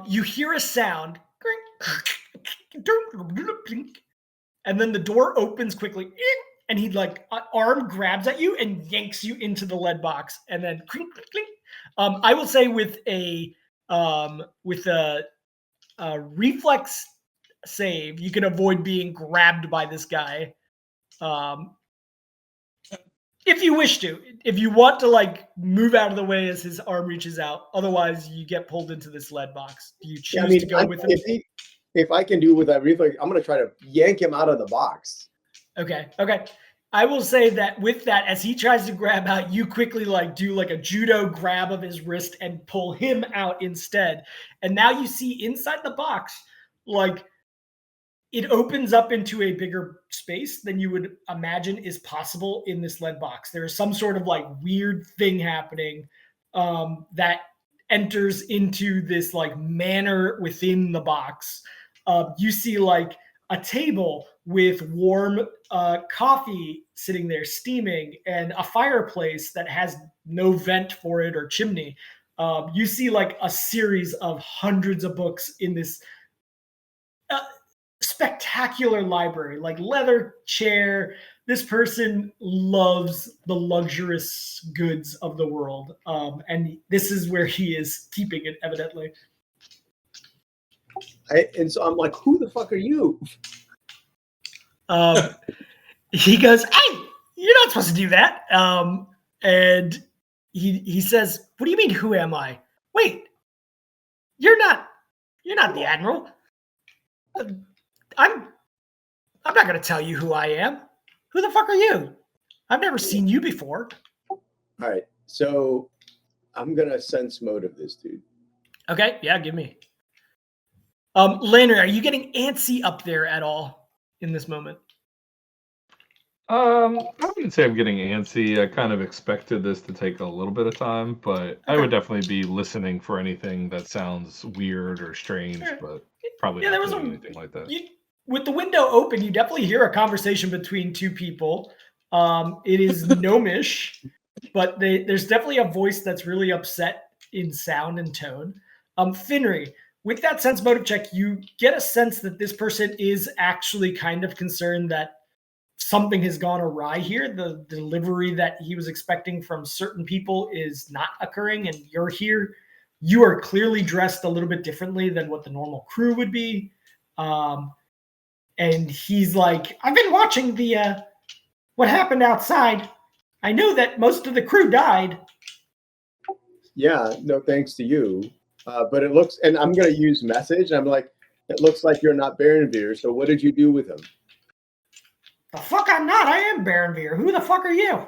You hear a sound, and then the door opens quickly, and he like arm grabs at you and yanks you into the lead box, and then clink, clink, clink. I will say with a reflex save, you can avoid being grabbed by this guy. If you wish to. If you want to like move out of the way as his arm reaches out, otherwise you get pulled into this lead box. Do you choose to go with him? If I can do with that reflex, I'm going to try to yank him out of the box. Okay. I will say that with that, as he tries to grab out, you quickly like do like a judo grab of his wrist and pull him out instead. And now you see inside the box, like it opens up into a bigger space than you would imagine is possible in this lead box. There is some sort of like weird thing happening that enters into this like manor within the box. You see like a table with warm coffee sitting there steaming and a fireplace that has no vent for it or chimney. You see like a series of hundreds of books in this spectacular library, like leather chair. This person loves the luxurious goods of the world. And this is where he is keeping it, evidently. And so I'm like, who the fuck are you? He goes, hey, you're not supposed to do that. And he says, what do you mean, who am I? Wait, you're not the Admiral. I'm not going to tell you who I am. Who the fuck are you? I've never seen you before. All right, so I'm going to sense motive this dude. Okay, yeah, give me. Landry, are you getting antsy up there at all in this moment? I wouldn't say I'm getting antsy. I kind of expected this to take a little bit of time, but I would definitely be listening for anything that sounds weird or strange, but probably not doing anything like that. With the window open, you definitely hear a conversation between two people. It is gnomish, but there's definitely a voice that's really upset in sound and tone. Finry, with that sense motive check, you get a sense that this person is actually kind of concerned that something has gone awry here. The delivery that he was expecting from certain people is not occurring, and you're here. You are clearly dressed a little bit differently than what the normal crew would be. And he's like, I've been watching the what happened outside. I know that most of the crew died. Yeah, no thanks to you. But it looks, and I'm going to use message. I'm like, it looks like you're not Baronveer, so what did you do with him? The fuck I'm not. I am Baronveer. Who the fuck are you?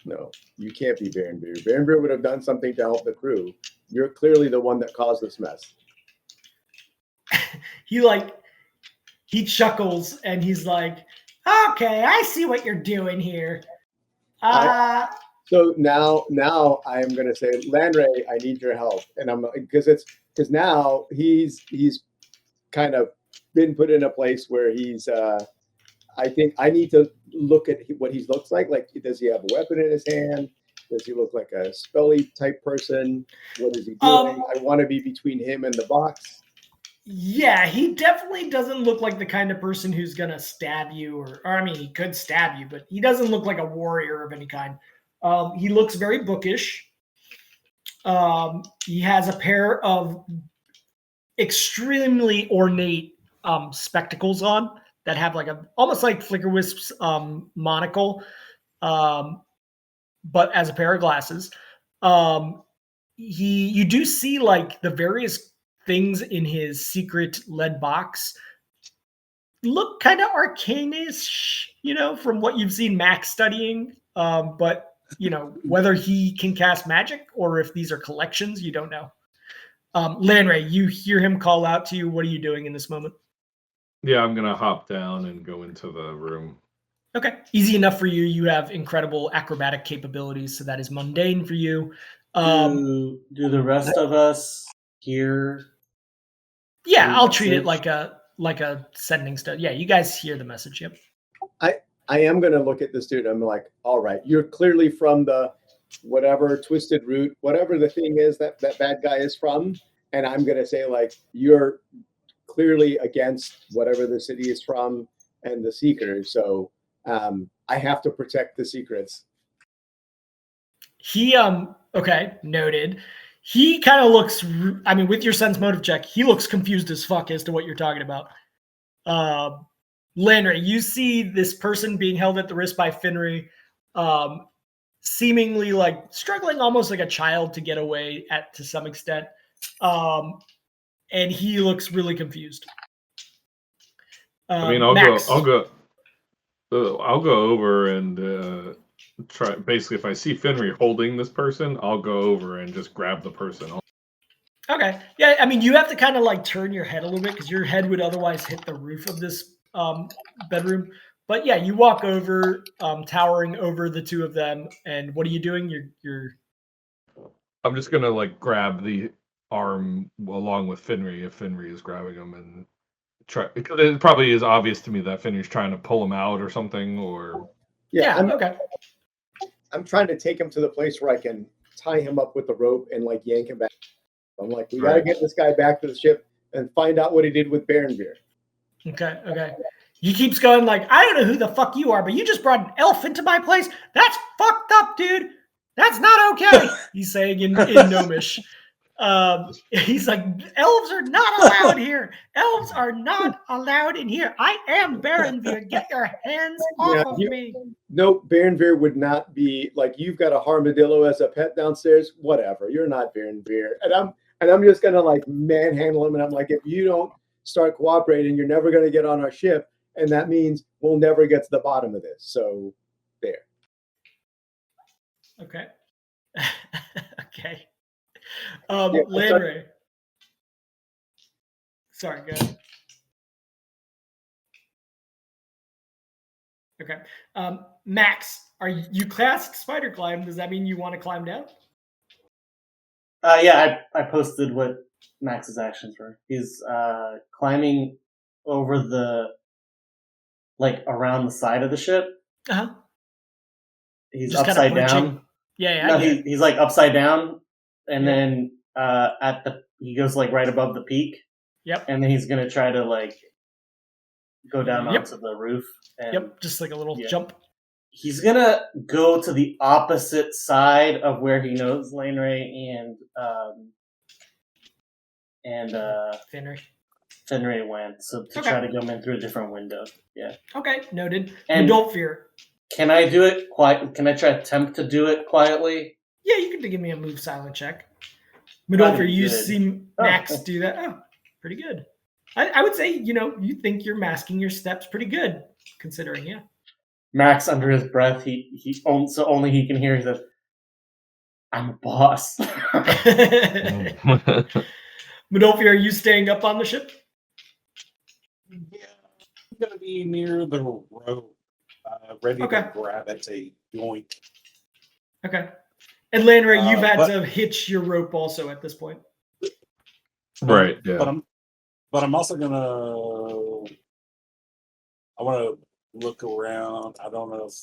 No, you can't be Baronveer. Baronveer would have done something to help the crew. You're clearly the one that caused this mess. He chuckles and he's like, okay, I see what you're doing here. So now I'm going to say, Landray, I need your help. And I'm because now he's kind of been put in a place where he's, I think I need to look at what he looks like. Like, does he have a weapon in his hand? Does he look like a spelly type person? What is he doing? I want to be between him and the box. Yeah, he definitely doesn't look like the kind of person who's going to stab you. Or I mean, he could stab you, but he doesn't look like a warrior of any kind. He looks very bookish. He has a pair of extremely ornate spectacles on that have like almost like Flickerwisp's monocle, but as a pair of glasses. You do see like the various things in his secret lead box look kind of arcane-ish, from what you've seen Max studying. But whether he can cast magic or if these are collections, you don't know. Lanray, you hear him call out to you. What are you doing in this moment? Yeah, I'm going to hop down and go into the room. Okay. Easy enough for you. You have incredible acrobatic capabilities, so that is mundane for you. Do the rest of us hear? Yeah, I'll treat it like a sending stuff. Yeah, you guys hear the message. Yep. I am going to look at this dude. I'm like, all right, you're clearly from the whatever twisted root, whatever the thing is that bad guy is from. And I'm going to say, like, you're clearly against whatever the city is from and the Seekers. So I have to protect the secrets. He, okay, noted. He kind of looks, I mean, with your sense motive check, he looks confused as fuck as to what you're talking about. Landry, you see this person being held at the wrist by Finry, seemingly like struggling almost like a child to get away to some extent. And he looks really confused. I mean, I'll go over and try. Basically, if I see Finry holding this person, I'll go over and just grab the person. Okay. Yeah, I mean, you have to kind of like turn your head a little bit because your head would otherwise hit the roof of this bedroom. But yeah, you walk over, towering over the two of them. And what are you doing? You're. I'm just gonna like grab the arm along with Finry if Finry is grabbing him, and try, because it probably is obvious to me that Finner's trying to pull him out or something, or Okay. I'm trying to take him to the place where I can tie him up with the rope and like yank him back. I'm like, we got to get this guy back to the ship and find out what he did with Baronveer. Okay. He keeps going like, I don't know who the fuck you are, but you just brought an elf into my place. That's fucked up, dude. That's not okay. He's saying in Gnomish. He's like, elves are not allowed here. Elves are not allowed in here. I am Baronveer. Get your hands off of me. No, Baronveer would not be like, you've got a armadillo as a pet downstairs. Whatever. You're not Baronveer. And I'm just gonna like manhandle him. And I'm like, if you don't start cooperating, you're never gonna get on our ship. And that means we'll never get to the bottom of this. So there. Okay. Okay. Landry. Sorry, go ahead. Okay. Max, are you classed spider climb? Does that mean you want to climb down? Yeah, I posted what Max's actions were. He's climbing over the, like, around the side of the ship. Uh-huh. He's just upside down. Yeah. No, he's like upside down, and then he goes like right above the peak. Yep. And then he's gonna try to like go down onto the roof. And, just like a little jump. He's gonna go to the opposite side of where he knows Lanray and Finray went, so to try to come in through a different window. Yeah. Okay, noted. And don't fear. Can I do it quiet? Can I try to attempt to do it quietly? Yeah, you can give me a move silent check. Midolfer, you see Max do that. Oh, pretty good. I would say, you think you're masking your steps pretty good, considering, yeah. Max, under his breath, so only he can hear, he says, I'm a boss. Midolfer, are you staying up on the ship? Yeah, I'm going to be near the rope, ready to grab it to yoink. Okay. And Lanray, you've had to hitch your rope also at this point. Right, yeah. But I'm also gonna. I want to look around. I don't know if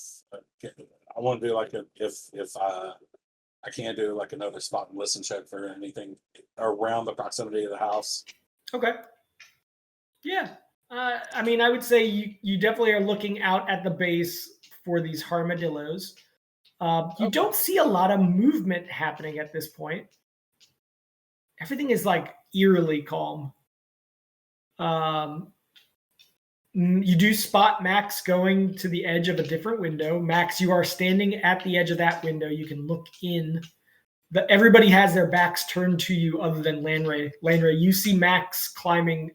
I want to do like if I can't do like another spot and listen check for anything around the proximity of the house. Okay. Yeah. I mean, I would say you definitely are looking out at the base for these armadillos. You don't see a lot of movement happening at this point. Everything is like eerily calm. You do spot Max going to the edge of a different window. Max, you are standing at the edge of that window. You can look in. Everybody has their backs turned to you other than Lanray. Lanray, you see Max climbing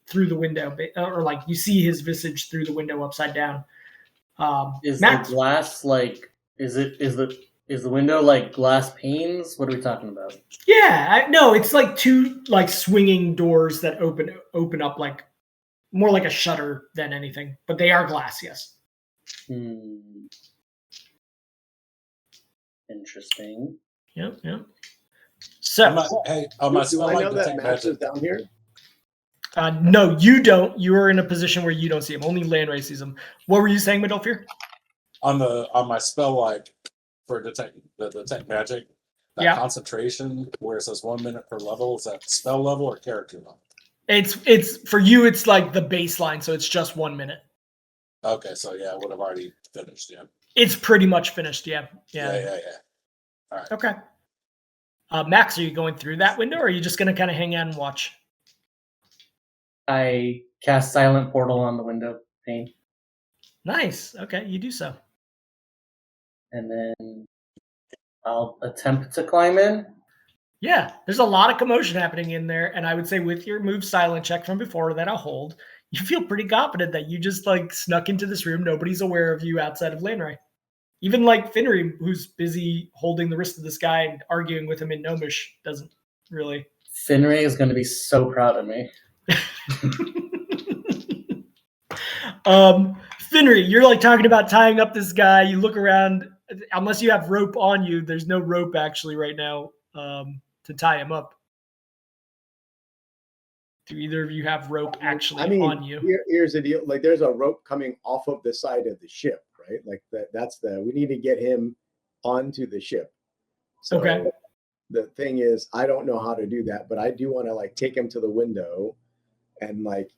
through the window, or like you see his visage through the window upside down. Is Max, the glass like? Is the window like glass panes? What are we talking about? Yeah, no, it's like two like swinging doors that open up like more like a shutter than anything, but they are glass. Yes. Interesting. Yep. So, do I know that Max is down here? No, you don't. You are in a position where you don't see him. Only Lanray sees him. What were you saying, Midolfer? On my spell, like for detect magic, that concentration where it says 1 minute per level, is that spell level or character level? It's for you. It's like the baseline, so it's just 1 minute. Okay, so yeah, I would have already finished. Yeah, it's pretty much finished. Yeah. All right. Okay. Max, are you going through that window, or are you just going to kind of hang out and watch? I cast Silent Portal on the window pane. Nice. Okay, you do so. And then I'll attempt to climb in. Yeah, there's a lot of commotion happening in there, and I would say with your move silent check from before that I'll hold, you feel pretty confident that you just like snuck into this room. Nobody's aware of you outside of Lanray. Even like Finnery, who's busy holding the wrist of this guy and arguing with him in Gnomish, doesn't really. Finnery is going to be so proud of me. Finnery, you're like talking about tying up this guy. You look around, unless you have rope on you, there's no rope actually right now to tie him up. Do either of you have rope actually on you? Here's the deal. Like, there's a rope coming off of the side of the ship, right? Like we need to get him onto the ship. So okay. The thing is, I don't know how to do that, but I do want to like take him to the window and like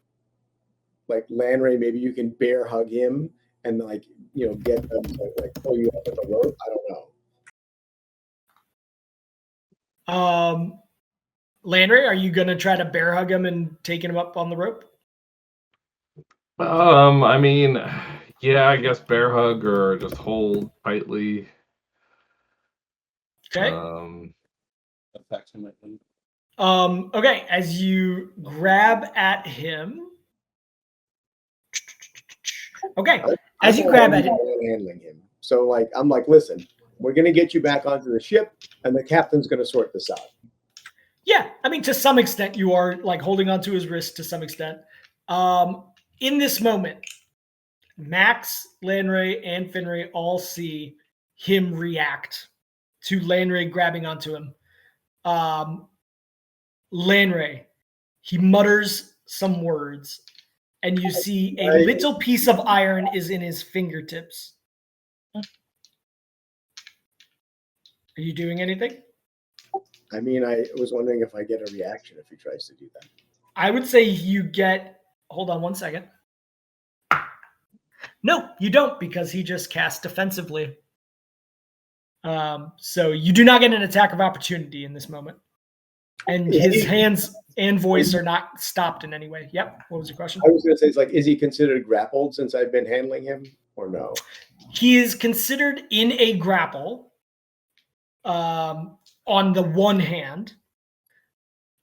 Landray, maybe you can bear hug him and like, get them to like pull you up with the rope. I don't know. Landray, are you going to try to bear hug him and taking him up on the rope? I mean, yeah, I guess bear hug or just hold tightly. Okay. Affectionately. Okay, as you grab at him. Okay, as you grab at him. Handling him. So like, I'm like, listen, we're going to get you back onto the ship and the captain's going to sort this out. Yeah, I mean, to some extent, you are like holding onto his wrist to some extent. In this moment, Max, Landray, and Finray all see him react to Landray grabbing onto him. Landray, he mutters some words, and you see a little piece of iron is in his fingertips. Are you doing anything? I mean, I was wondering if I get a reaction if he tries to do that. I would say you get... Hold on one second. No, you don't, because he just cast defensively. So you do not get an attack of opportunity in this moment. And his hands and voice are not stopped in any way. Yep. What was your question? I was going to say, is he considered grappled since I've been handling him or no? He is considered in a grapple on the one hand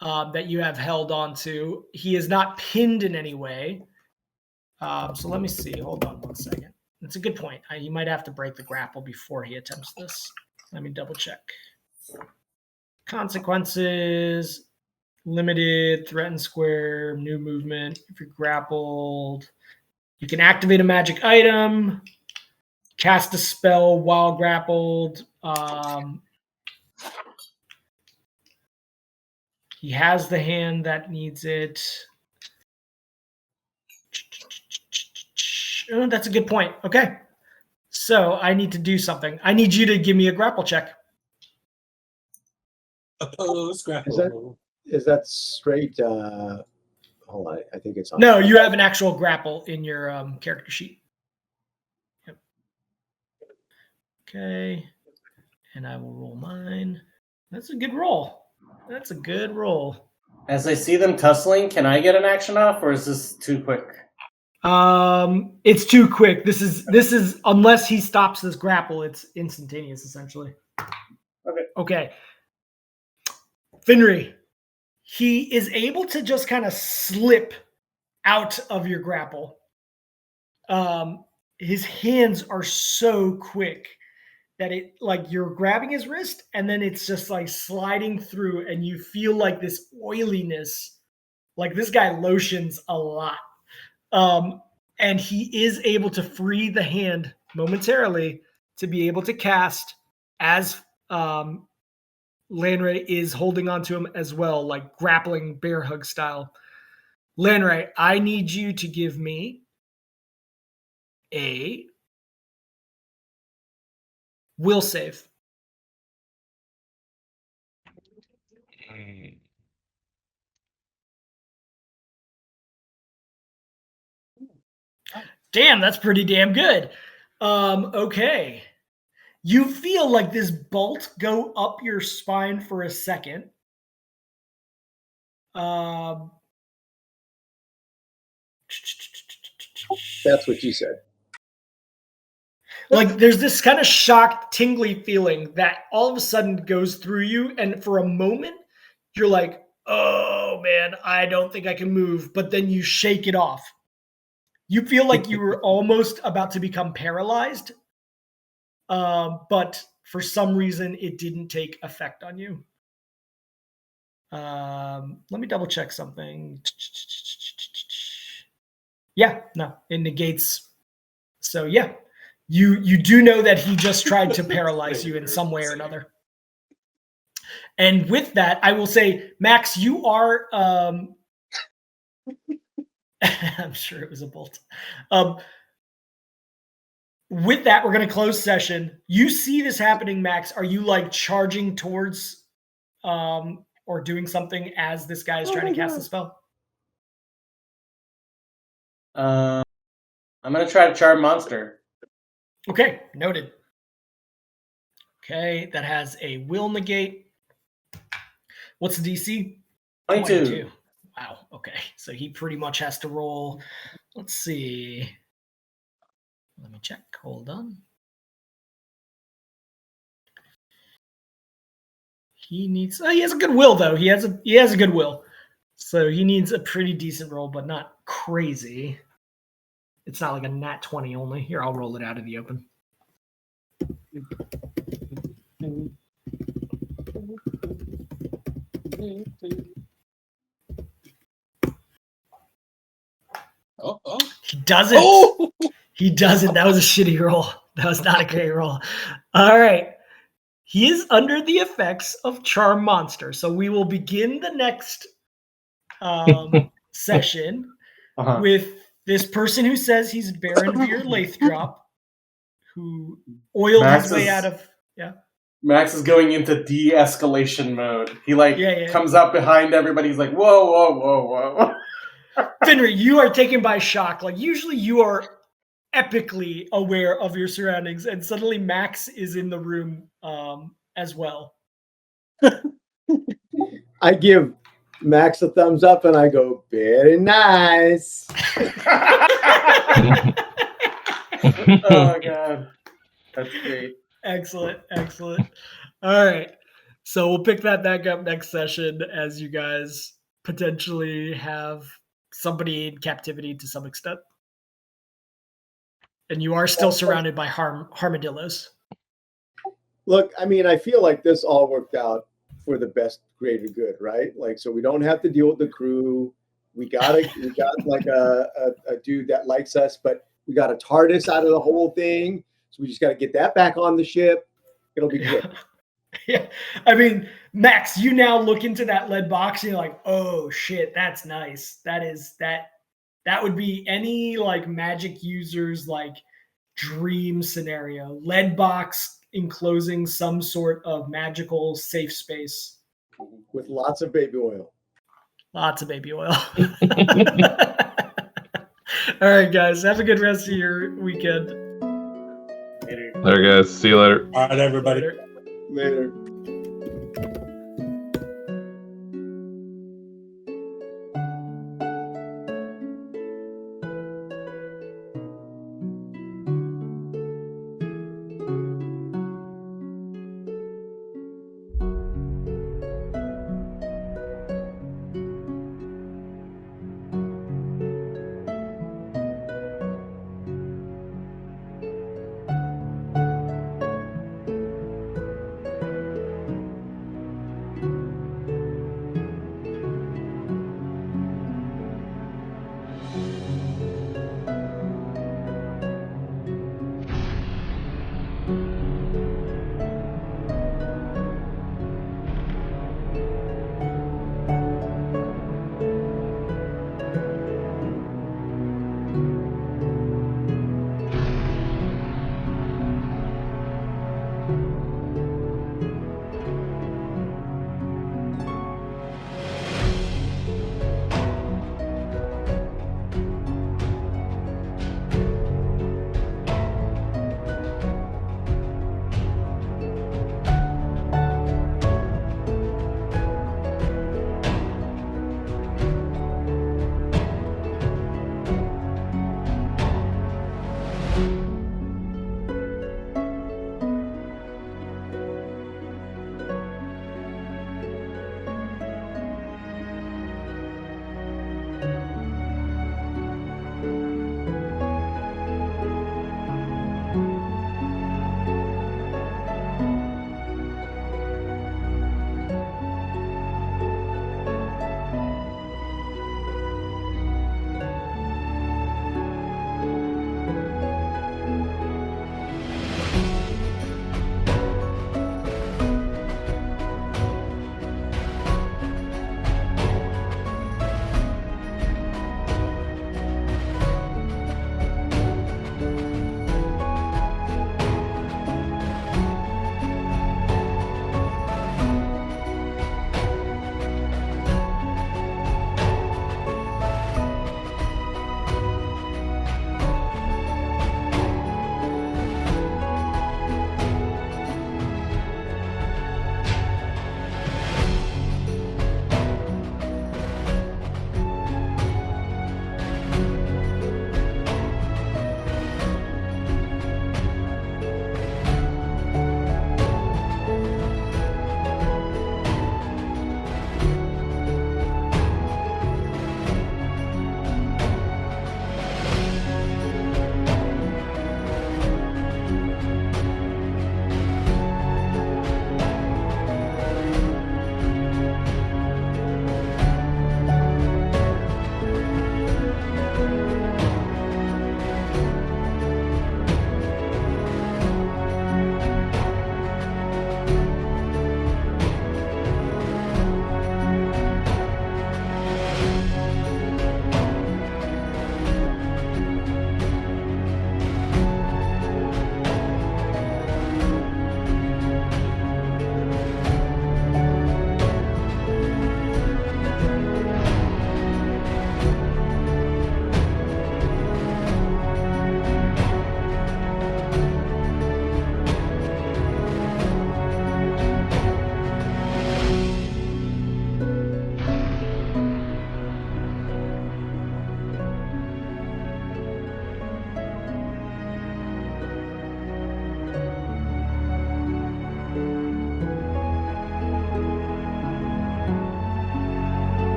that you have held on to. He is not pinned in any way. So let me see. Hold on one second. That's a good point. He might have to break the grapple before he attempts this. Let me double check. Consequences, limited, threatened square, new movement. If you're grappled, you can activate a magic item, cast a spell while grappled. He has the hand that needs it. Oh, that's a good point. Okay. So I need to do something. I need you to give me a grapple check. Is that straight? Hold on. I think it's on. No, you have an actual grapple in your character sheet. Yep. Okay. And I will roll mine. That's a good roll. That's a good roll. As I see them tussling, can I get an action off, or is this too quick? It's too quick. This is unless he stops this grapple, it's instantaneous essentially. Okay. Finry, he is able to just kind of slip out of your grapple. His hands are so quick that it like you're grabbing his wrist and then it's just like sliding through and you feel like this oiliness, like this guy lotions a lot. And he is able to free the hand momentarily to be able to cast as Landray is holding on to him as well, like grappling bear hug style. Landray, I need you to give me a will save. Damn, that's pretty damn good. Okay. You feel like this bolt go up your spine for a second. That's what you said. Like there's this kind of shocked, tingly feeling that all of a sudden goes through you. And for a moment, you're like, oh man, I don't think I can move. But then you shake it off. You feel like you were almost about to become paralyzed. But for some reason, it didn't take effect on you. Let me double check something. Yeah, no, it negates. So yeah, you do know that he just tried to paralyze you in some way or another. And with that, I will say, Max, you are I'm sure it was a bolt. With that, we're going to close session. You see this happening, Max. Are you like charging towards or doing something as this guy is trying to cast the spell? I'm going to try to charm monster. Okay, noted. Okay, that has a will negate. What's the DC? 22. Wow, okay. So he pretty much has to roll. Let's see. Let me check. Hold on. He needs. Oh, he has a good will though. He has a good will. So he needs a pretty decent roll, but not crazy. It's not like a nat 20 only. Here, I'll roll it out of the open. Oh. He doesn't. Oh! He doesn't. That was a shitty roll. That was not a great roll. All right. He is under the effects of Charm Monster. So we will begin the next session with this person who says he's Baron Veer Lathrop, who oiled his way out of... Yeah. Max is going into de-escalation mode. He comes up behind everybody. He's like, whoa, whoa, whoa, whoa. Finry, you are taken by shock. Like usually you are epically aware of your surroundings, and suddenly Max is in the room as well. I give Max a thumbs up and I go, very nice. Oh god. That's great. Excellent. All right. So we'll pick that back up next session as you guys potentially have somebody in captivity to some extent. And you are still surrounded by armadillos. Look, I mean, I feel like this all worked out for the best greater good, right? Like, so we don't have to deal with the crew. We got like a dude that likes us, but we got a TARDIS out of the whole thing. So we just got to get that back on the ship. It'll be good. Yeah. I mean, Max, you now look into that lead box and you're like, oh shit, that's nice. That would be any like magic user's like dream scenario. Lead box enclosing some sort of magical safe space. With lots of baby oil. Lots of baby oil. All right, guys. Have a good rest of your weekend. Later. There, guys. See you later. All right, everybody. Later.